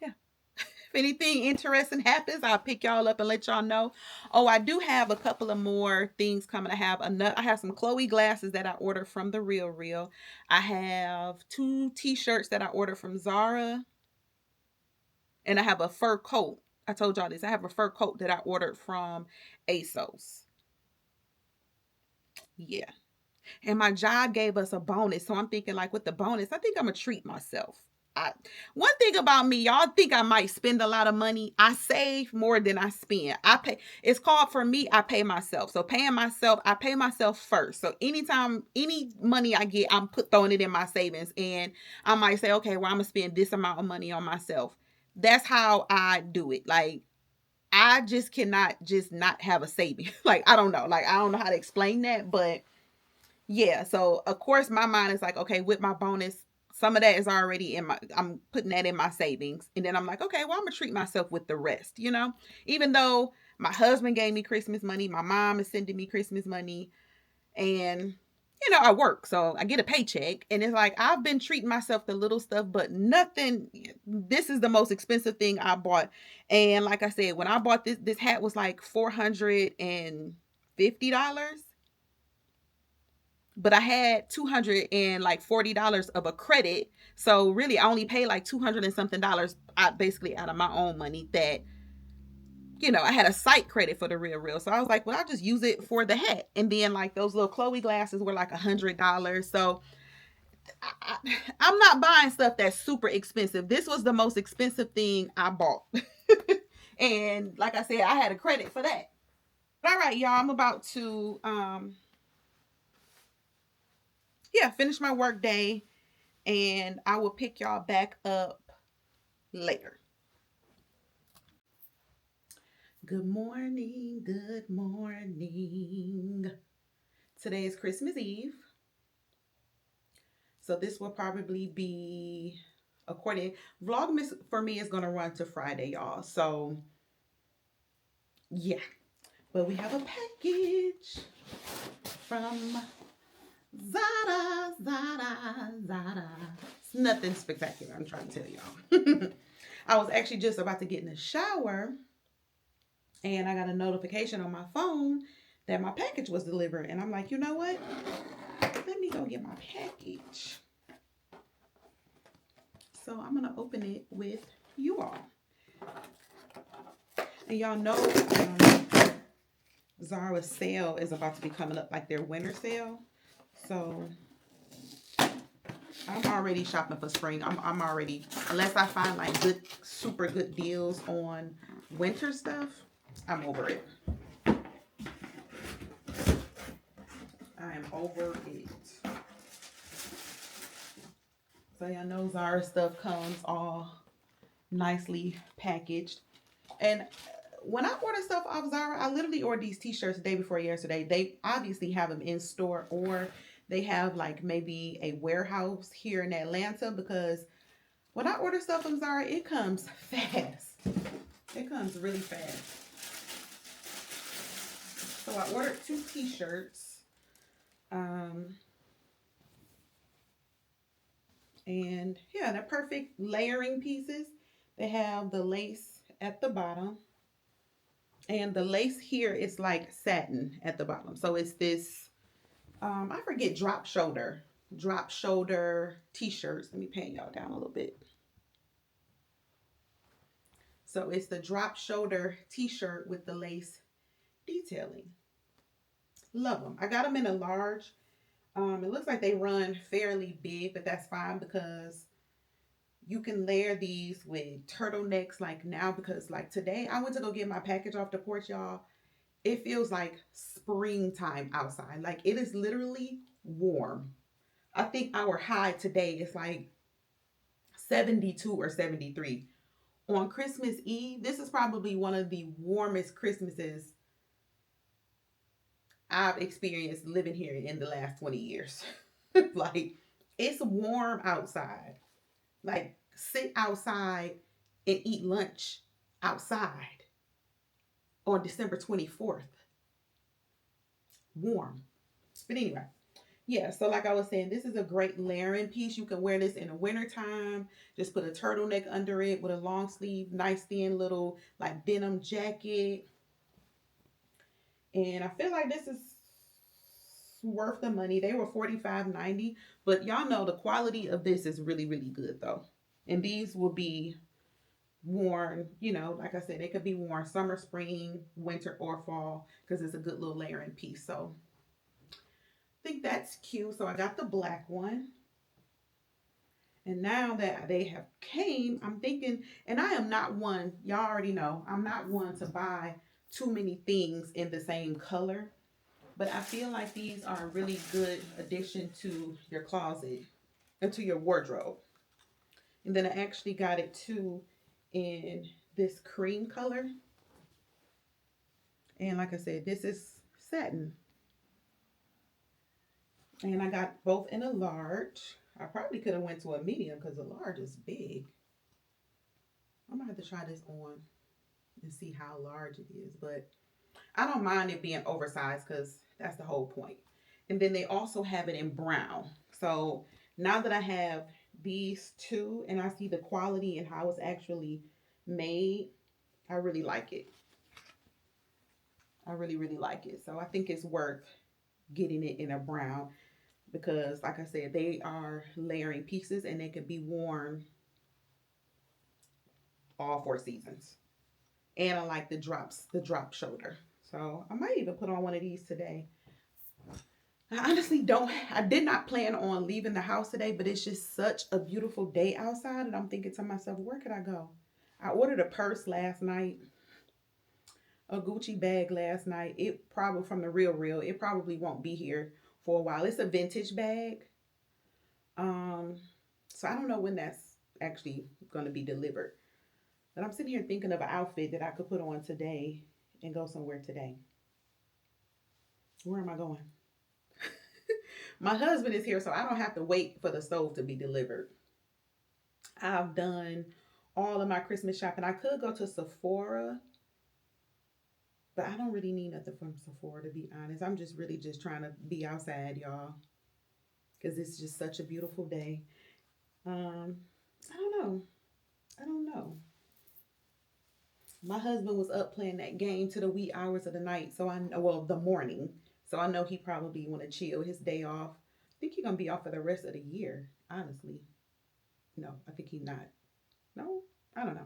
Yeah. If anything interesting happens, I'll pick y'all up and let y'all know. Oh, I do have a couple of more things coming. I have some Chloe glasses that I ordered from the Real Real. I have 2 t-shirts that I ordered from Zara. And I have a fur coat. I told y'all this. I have a fur coat that I ordered from ASOS. Yeah. And my job gave us a bonus. So I'm thinking, like, with the bonus, I think I'm going to treat myself. One thing about me, y'all think I might spend a lot of money. I save more than I spend. I pay. It's called, for me, I pay myself. So paying myself, I pay myself first. So anytime, any money I get, I'm throwing it in my savings. And I might say, okay, well, I'm going to spend this amount of money on myself. That's how I do it. Like, I just cannot just not have a saving. Like, I don't know. Like, I don't know how to explain that, but yeah, so of course my mind is like, okay, with my bonus, some of that is already I'm putting that in my savings. And then I'm like, okay, well, I'm gonna treat myself with the rest, Even though my husband gave me Christmas money, my mom is sending me Christmas money, and I work, so I get a paycheck, and it's like I've been treating myself to little stuff, but nothing. This is the most expensive thing I bought. And like I said, when I bought this hat was like $450. But I had $240 of a credit. So really I only paid like 200 and something dollars basically out of my own money that, I had a site credit for the Real Real. So I was like, well, I'll just use it for the hat. And then like those little Chloe glasses were like $100. So I'm not buying stuff that's super expensive. This was the most expensive thing I bought. And like I said, I had a credit for that. All right, y'all, I'm about to finish my work day, and I will pick y'all back up later. Good morning. Good morning. Today is Christmas Eve. So this will probably be Vlogmas for me is going to run to Friday, y'all. So yeah. But we have a package from Zara. It's nothing spectacular, I'm trying to tell y'all. I was actually just about to get in the shower, and I got a notification on my phone that my package was delivered. And I'm like, you know what? Let me go get my package. So I'm going to open it with you all. And y'all know Zara's sale is about to be coming up, like their winter sale. So I'm already shopping for spring. I'm already, unless I find like super good deals on winter stuff, I'm over it. I am over it. So y'all know Zara stuff comes all nicely packaged. And when I order stuff off Zara, I literally ordered these t-shirts the day before yesterday. They obviously have them in store, or they have like maybe a warehouse here in Atlanta, because when I order stuff from Zara, it comes fast. It comes really fast. So I ordered 2 t-shirts. And yeah, they're perfect layering pieces. They have the lace at the bottom. And the lace here is like satin at the bottom. So it's this, I forget, drop shoulder t-shirts. Let me pan y'all down a little bit. So it's the drop shoulder t-shirt with the lace detailing. Love them. I got them in a large. It looks like they run fairly big, but that's fine because you can layer these with turtlenecks like now, because like today I went to go get my package off the porch, y'all. It feels like springtime outside. Like it is literally warm. I think our high today is like 72 or 73. On Christmas Eve, this is probably one of the warmest Christmases I've experienced living here in the last 20 years. Like, it's warm outside. Like, sit outside and eat lunch outside on December 24th. Warm. But anyway, yeah, so like I was saying, this is a great layering piece. You can wear this in the wintertime. Just put a turtleneck under it with a long sleeve, nice thin little like denim jacket. And I feel like this is worth the money. They were $45.90, but y'all know the quality of this is really, really good though. And these will be worn, you know, like I said, they could be worn summer, spring, winter, or fall because it's a good little layering piece. So I think that's cute. So I got the black one. And now that they have came, I'm thinking, and I am not one, y'all already know, I'm not one to buy too many things in the same color. But I feel like these are a really good addition to your closet and to your wardrobe. And then I actually got it too in this cream color. And like I said, this is satin. And I got both in a large. I probably could have went to a medium because a large is big. I'm gonna have to try this on and see how large it is. But I don't mind it being oversized because that's the whole point. And then they also have it in brown. So now that I have these two and I see the quality and how it's actually made, I really like it. I really, really like it. So I think it's worth getting it in a brown because, like I said, they are layering pieces and they can be worn all 4 seasons. And I like the drop shoulder. So I might even put on one of these today. I honestly don't, I did not plan on leaving the house today, but it's just such a beautiful day outside. And I'm thinking to myself, where could I go? I ordered a purse last night, a Gucci bag last night. It probably from the Real. It probably won't be here for a while. It's a vintage bag. So I don't know when that's actually going to be delivered. But I'm sitting here thinking of an outfit that I could put on today and go somewhere today. Where am I going? My husband is here, so I don't have to wait for the stove to be delivered. I've done all of my Christmas shopping. I could go to Sephora, but I don't really need nothing from Sephora, to be honest. I'm just really just trying to be outside, y'all, because it's just such a beautiful day. I don't know. I don't know. My husband was up playing that game to the wee hours of the night, so I know, well, the morning. So I know he probably want to chill his day off. I think he's gonna be off for the rest of the year, honestly. No, I think he's not. No, I don't know.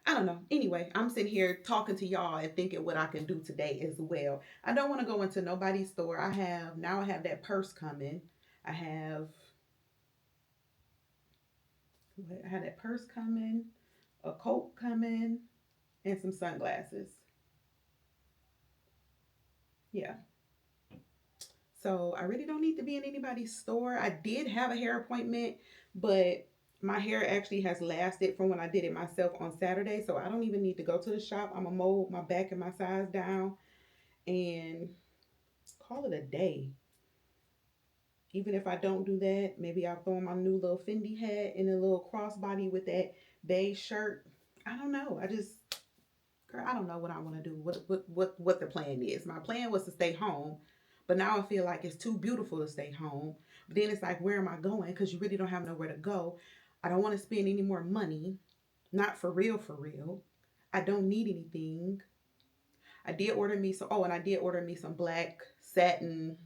I don't know. Anyway, I'm sitting here talking to y'all and thinking what I can do today as well. I don't want to go into nobody's store. I have that purse coming. I have that purse coming, a coat coming, and some sunglasses. Yeah. So I really don't need to be in anybody's store. I did have a hair appointment, but my hair actually has lasted from when I did it myself on Saturday. So I don't even need to go to the shop. I'm gonna mold my back and my sides down and call it a day. Even if I don't do that, maybe I'll throw on my new little Fendi hat and a little crossbody with that beige shirt. I don't know. Girl, I don't know what I want to do. What the plan is. My plan was to stay home, but now I feel like it's too beautiful to stay home. But then it's like, where am I going? Because you really don't have nowhere to go. I don't want to spend any more money. Not for real, for real. I don't need anything. I did order me some, oh, and I did order me some black satin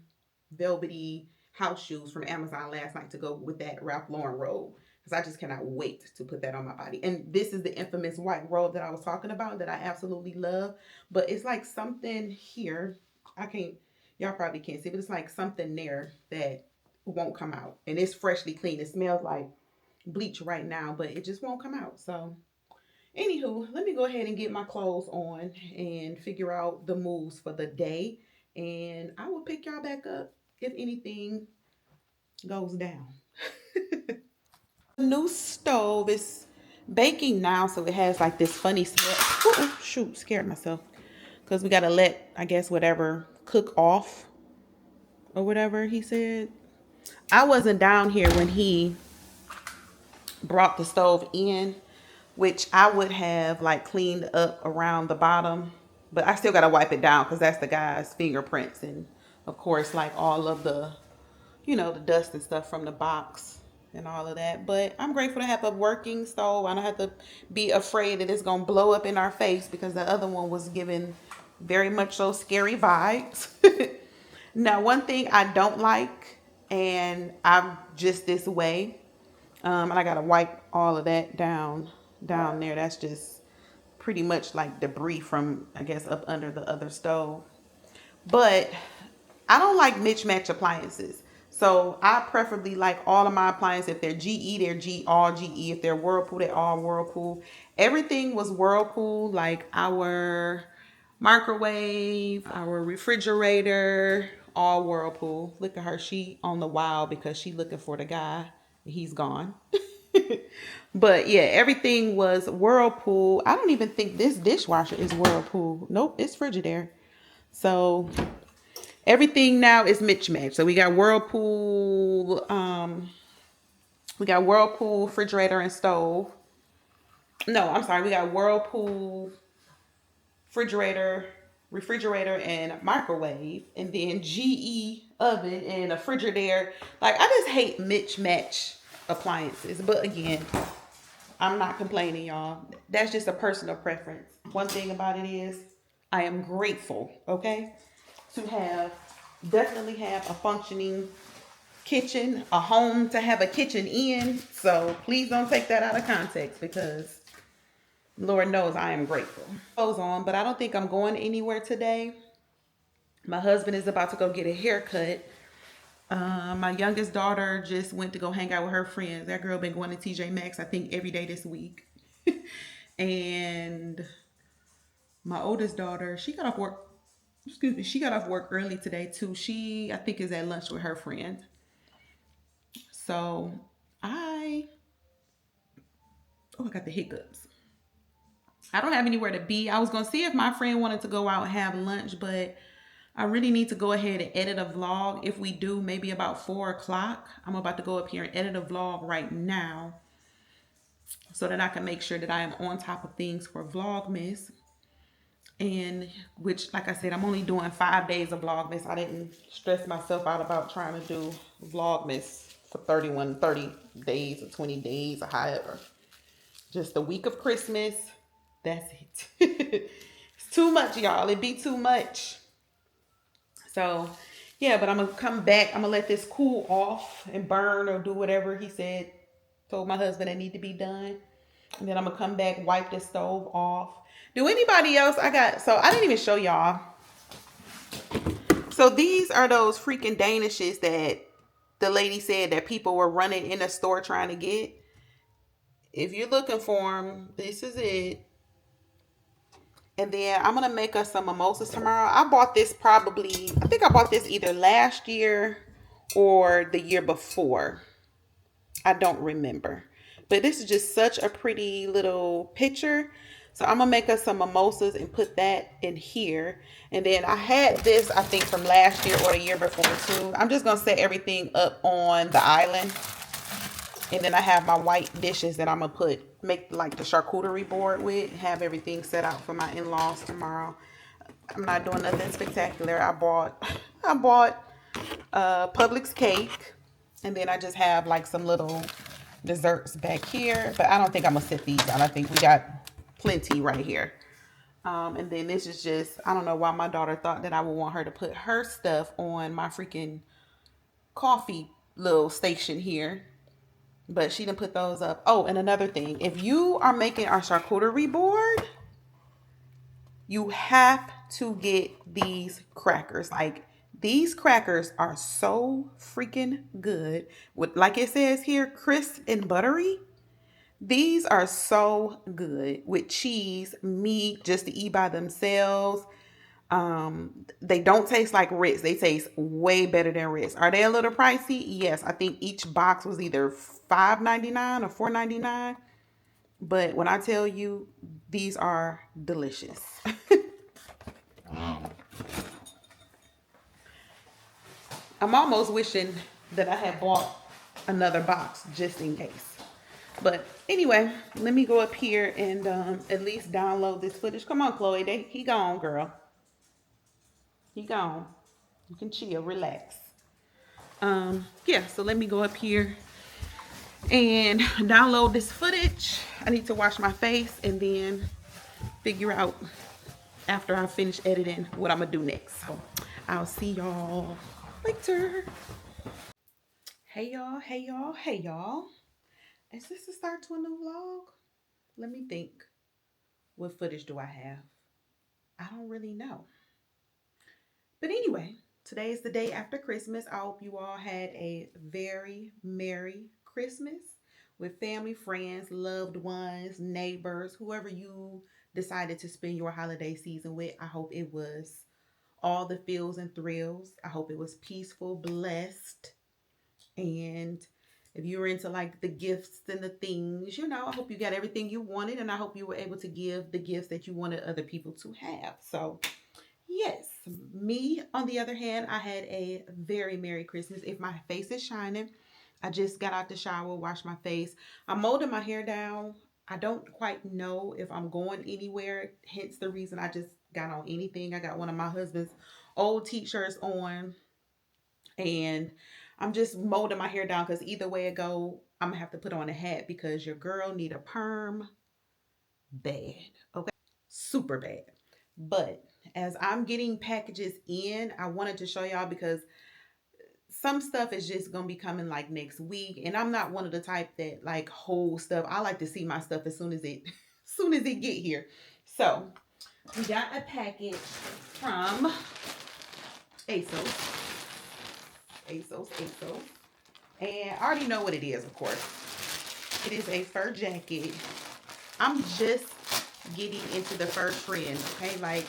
velvety house shoes from Amazon last night to go with that Ralph Lauren robe. Because I just cannot wait to put that on my body. And this is the infamous white robe that I was talking about that I absolutely love. But it's like something here. I can't, y'all probably can't see, but it's like something there that won't come out. And it's freshly clean. It smells like bleach right now, but it just won't come out. So anywho, let me go ahead and get my clothes on and figure out the moves for the day. And I will pick y'all back up if anything goes down. The new stove is baking now, so it has like this funny smell. Oh, shoot, scared myself. Because we got to let, I guess, whatever cook off or whatever he said. I wasn't down here when he brought the stove in, which I would have like cleaned up around the bottom, but I still got to wipe it down because that's the guy's fingerprints. And of course, like all of the, you know, the dust and stuff from the box and all of that. But I'm grateful to have a working stove. I don't have to be afraid that it's going to blow up in our face because the other one was giving very much so scary vibes. Now, one thing I don't like, and I'm just this way, and I got to wipe all of that down there. That's just pretty much like debris from, I guess, up under the other stove. But I don't like mismatch appliances. So I preferably like all of my appliances. If they're GE, they're all GE. If they're Whirlpool, they're all Whirlpool. Everything was Whirlpool, like our microwave, our refrigerator, all Whirlpool. Look at her. She on the wild because she looking for the guy. He's gone. But yeah, everything was Whirlpool. I don't even think this dishwasher is Whirlpool. Nope, it's Frigidaire. So everything now is mismatched. So we got Whirlpool, refrigerator and stove. No, I'm sorry. We got Whirlpool, refrigerator and microwave, and then GE oven and a Frigidaire. Like, I just hate mismatch appliances. But again, I'm not complaining, y'all. That's just a personal preference. One thing about it is I am grateful, okay, to definitely have a functioning kitchen, a home to have a kitchen in. So please don't take that out of context because Lord knows I am grateful. Clothes on, but I don't think I'm going anywhere today. My husband is about to go get a haircut. My youngest daughter just went to go hang out with her friends. That girl been going to TJ Maxx, I think, every day this week. And my oldest daughter, she got off work early today too. She, I think, is at lunch with her friend. So I got the hiccups. I don't have anywhere to be. I was going to see if my friend wanted to go out and have lunch, but I really need to go ahead and edit a vlog. If we do, maybe about 4 o'clock. I'm about to go up here and edit a vlog right now so that I can make sure that I am on top of things for Vlogmas. And which, like I said, I'm only doing 5 days of Vlogmas. I didn't stress myself out about trying to do Vlogmas for 30 days or 20 days or however. Just the week of Christmas. That's it. It's too much, y'all. It be too much. So, yeah, but I'm going to come back. I'm going to let this cool off and burn or do whatever he said. Told my husband it need to be done. And then I'm going to come back, wipe the stove off. Do anybody else? I didn't even show y'all. So these are those freaking Danishes that the lady said that people were running in the store trying to get. If you're looking for them, this is it. And then I'm going to make us some mimosas tomorrow. I bought this I think I bought this either last year or the year before. I don't remember. But this is just such a pretty little picture. So I'm going to make us some mimosas and put that in here. And then I had this, I think, from last year or the year before too. I'm just going to set everything up on the island. And then I have my white dishes that I'm going to make like the charcuterie board with. Have everything set out for my in-laws tomorrow. I'm not doing nothing spectacular. I bought Publix cake. And then I just have like some little desserts back here. But I don't think I'm going to set these out. I think we got plenty right here. And then this is just, I don't know why my daughter thought that I would want her to put her stuff on my freaking coffee little station here. But she didn't put those up. Oh, and another thing. If you are making our charcuterie board, you have to get these crackers. Like, these crackers are so freaking good. With, like it says here, crisp and buttery. These are so good with cheese, meat, just to eat by themselves. They don't taste like Ritz. They taste way better than Ritz. Are they a little pricey? Yes, I think each box was either $5.99 or $4.99. But when I tell you, these are delicious. I'm almost wishing that I had bought another box just in case. But anyway, let me go up here and at least download this footage. Come on, Chloe. He gone, girl. He gone. You can chill, relax. Yeah, so let me go up here and download this footage. I need to wash my face and then figure out after I finish editing what I'm gonna do next. So I'll see y'all later. Hey y'all, hey y'all, hey y'all. Is this the start to a new vlog? Let me think. What footage do I have? I don't really know. But anyway, today is the day after Christmas. I hope you all had a very Merry Christmas with family, friends, loved ones, neighbors, whoever you decided to spend your holiday season with. I hope it was all the feels and thrills. I hope it was peaceful, blessed, and if you were into like the gifts and the things, you know, I hope you got everything you wanted, and I hope you were able to give the gifts that you wanted other people to have. So yes, me on the other hand, I had a very Merry Christmas. If my face is shining, I just got out the shower, washed my face. I'm molding my hair down. I don't quite know if I'm going anywhere, hence the reason I just got on anything. I got one of my husband's old t-shirts on, and I'm just molding my hair down because either way it go, I'm gonna have to put on a hat because your girl need a perm bad. Okay, super bad. But as I'm getting packages in, I wanted to show y'all because some stuff is just gonna be coming like next week, and I'm not one of the type that like hold stuff. I like to see my stuff as soon as it get here. So we got a package from ASOS. ASOS. And I already know what it is, of course. It is a fur jacket. I'm just getting into the fur trend, okay? Like,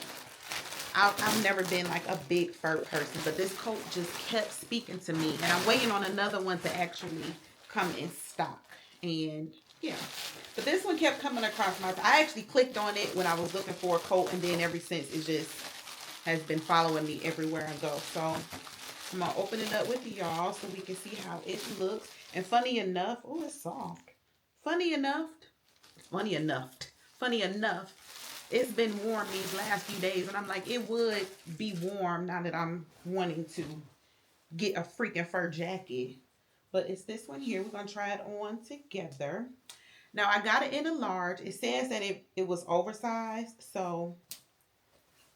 I've never been like a big fur person, but this coat just kept speaking to me. And I'm waiting on another one to actually come in stock. And yeah, but this one kept coming across my, I actually clicked on it when I was looking for a coat, and then ever since it just has been following me everywhere I go. So I'm gonna open it up with y'all so we can see how it looks. And funny enough, oh, it's soft. Funny enough, it's been warm these last few days, and I'm like, it would be warm now that I'm wanting to get a freaking fur jacket. But it's this one here. We're gonna try it on together. Now I got it in a large. It says that it was oversized, so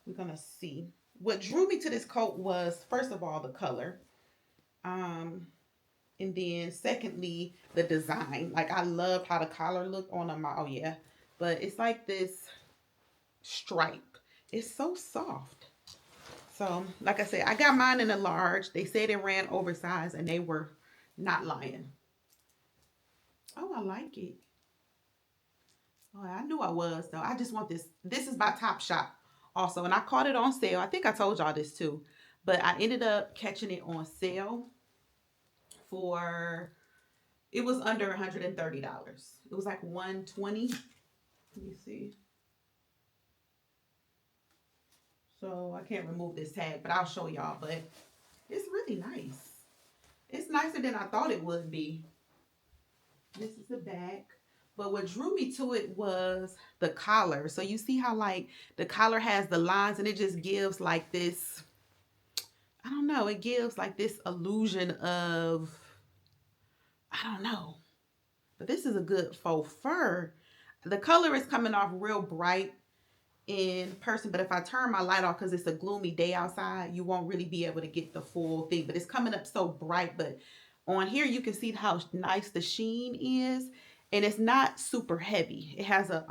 we're gonna see. What drew me to this coat was, first of all, the color. And then secondly, the design. Like, I love how the collar looked on a, oh yeah. But it's like this stripe. It's so soft. So, like I said, I got mine in a large. They said it ran oversized, and they were not lying. Oh, I like it. Oh, I knew I was, though. I just want this. This is by Topshop also, and I caught it on sale. I think I told y'all this too, but I ended up catching it on sale for, it was under $130. It was like $120. Let me see. So I can't remove this tag, but I'll show y'all. But it's really nice. It's nicer than I thought it would be. This is the back. But what drew me to it was the collar. So you see how like the collar has the lines, and it just gives like this, I don't know, it gives like this illusion of, I don't know. But this is a good faux fur. The color is coming off real bright. in person, but if I turn my light off, because it's a gloomy day outside, you won't really be able to get the full thing. But it's coming up so bright. But on here you can see how nice the sheen is, and it's not super heavy. It has a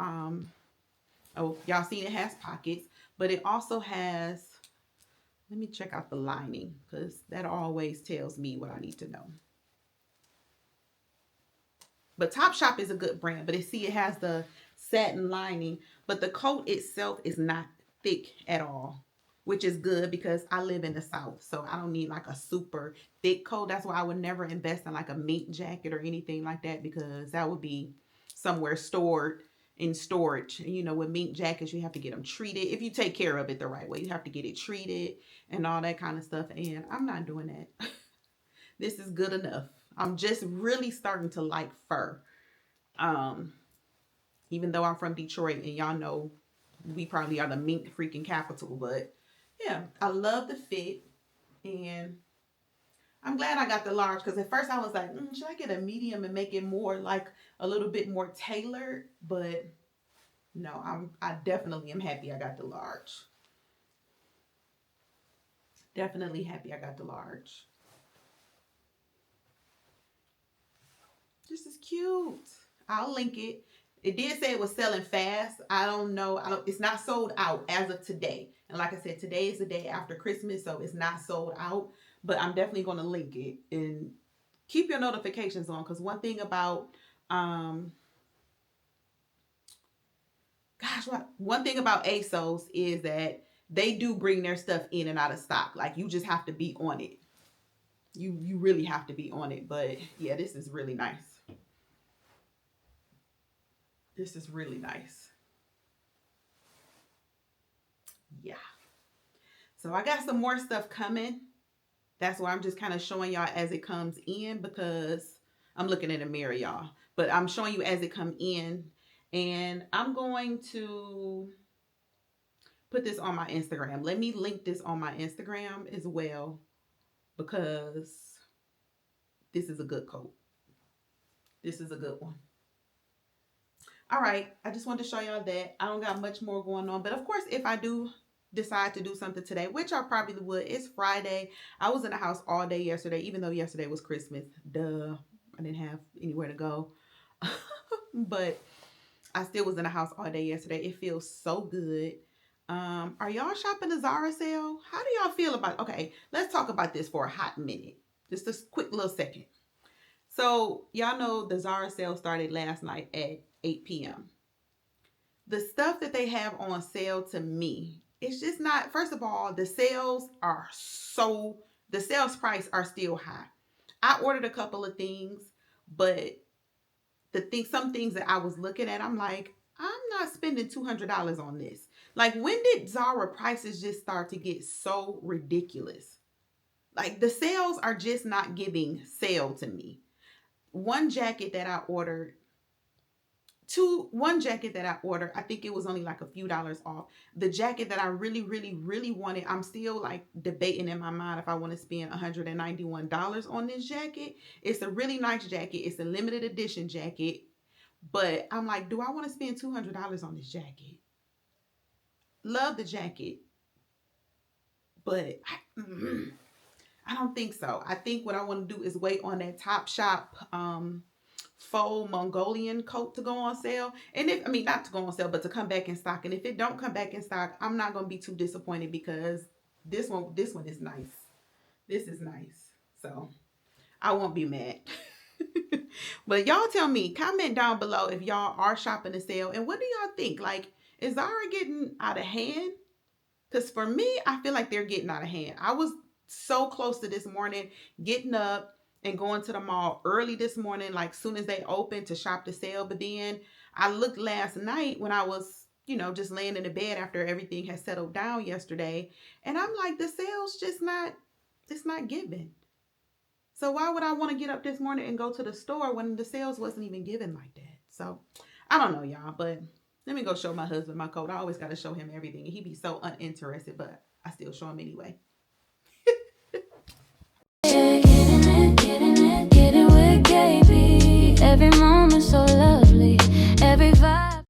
oh, y'all seen it has pockets, but it also has, let me check out the lining, because that always tells me what I need to know. But Topshop is a good brand, but it has the satin lining, but the coat itself is not thick at all, which is good because I live in the South, so I don't need like a super thick coat. That's why I would never invest in like a mink jacket or anything like that, because that would be somewhere stored in storage. And you know, with mink jackets, you have to get them treated. If you take care of it the right way, you have to get it treated and all that kind of stuff. And I'm not doing that. This is good enough. I'm just really starting to like fur. Even though I'm from Detroit, and y'all know we probably are the mink freaking capital, but yeah, I love the fit, and I'm glad I got the large, because at first I was like, should I get a medium and make it more like a little bit more tailored? But no, I definitely am happy I got the large. Definitely happy I got the large. This is cute. I'll link it. It did say it was selling fast. I don't know. It's not sold out as of today. And like I said, today is the day after Christmas, so it's not sold out. But I'm definitely going to link it. And keep your notifications on, because one thing about one thing about ASOS is that they do bring their stuff in and out of stock. Like, you just have to be on it. You really have to be on it. But yeah, this is really nice. This is really nice. Yeah. So I got some more stuff coming. That's why I'm just kind of showing y'all as it comes in, because I'm looking in the mirror, y'all. But I'm showing you as it come in. And I'm going to put this on my Instagram. Let me link this on my Instagram as well, because this is a good coat. This is a good one. All right, I just wanted to show y'all that. I don't got much more going on. But of course, if I do decide to do something today, which I probably would, it's Friday. I was in the house all day yesterday, even though yesterday was Christmas. Duh, I didn't have anywhere to go. But I still was in the house all day yesterday. It feels so good. Are y'all shopping the Zara sale? How do y'all feel about it? Okay, let's talk about this for a hot minute. Just a quick little second. So y'all know the Zara sale started last night at 8 p.m. The stuff that they have on sale, to me, it's just not, first of all, the sales price are still high. I ordered a couple of things, but some things that I was looking at, I'm like, I'm not spending $200 on this. Like, when did Zara prices just start to get so ridiculous? Like, the sales are just not giving sale to me. One jacket that I ordered, I think it was only like a few dollars off. The jacket that I really, really, really wanted, I'm still like debating in my mind if I want to spend $191 on this jacket. It's a really nice jacket. It's a limited edition jacket. But I'm like, do I want to spend $200 on this jacket? Love the jacket, but I don't think so. I think what I want to do is wait on that Topshop faux Mongolian coat to go on sale. And not to go on sale, but to come back in stock. And if it don't come back in stock, I'm not going to be too disappointed, because this one is nice. This is nice. So I won't be mad. But y'all tell me, comment down below if y'all are shopping the sale. And what do y'all think? Like, is Zara getting out of hand? Because for me, I feel like they're getting out of hand. I was so close to this morning getting up and going to the mall early this morning, like soon as they opened, to shop the sale. But then I looked last night when I was, just laying in the bed after everything had settled down yesterday. And I'm like, the sale's just it's not giving. So why would I want to get up this morning and go to the store when the sales wasn't even given like that? So I don't know, y'all, but let me go show my husband my coat. I always got to show him everything. He be so uninterested, but I still show him anyway. Getting it with Gabi. Every moment so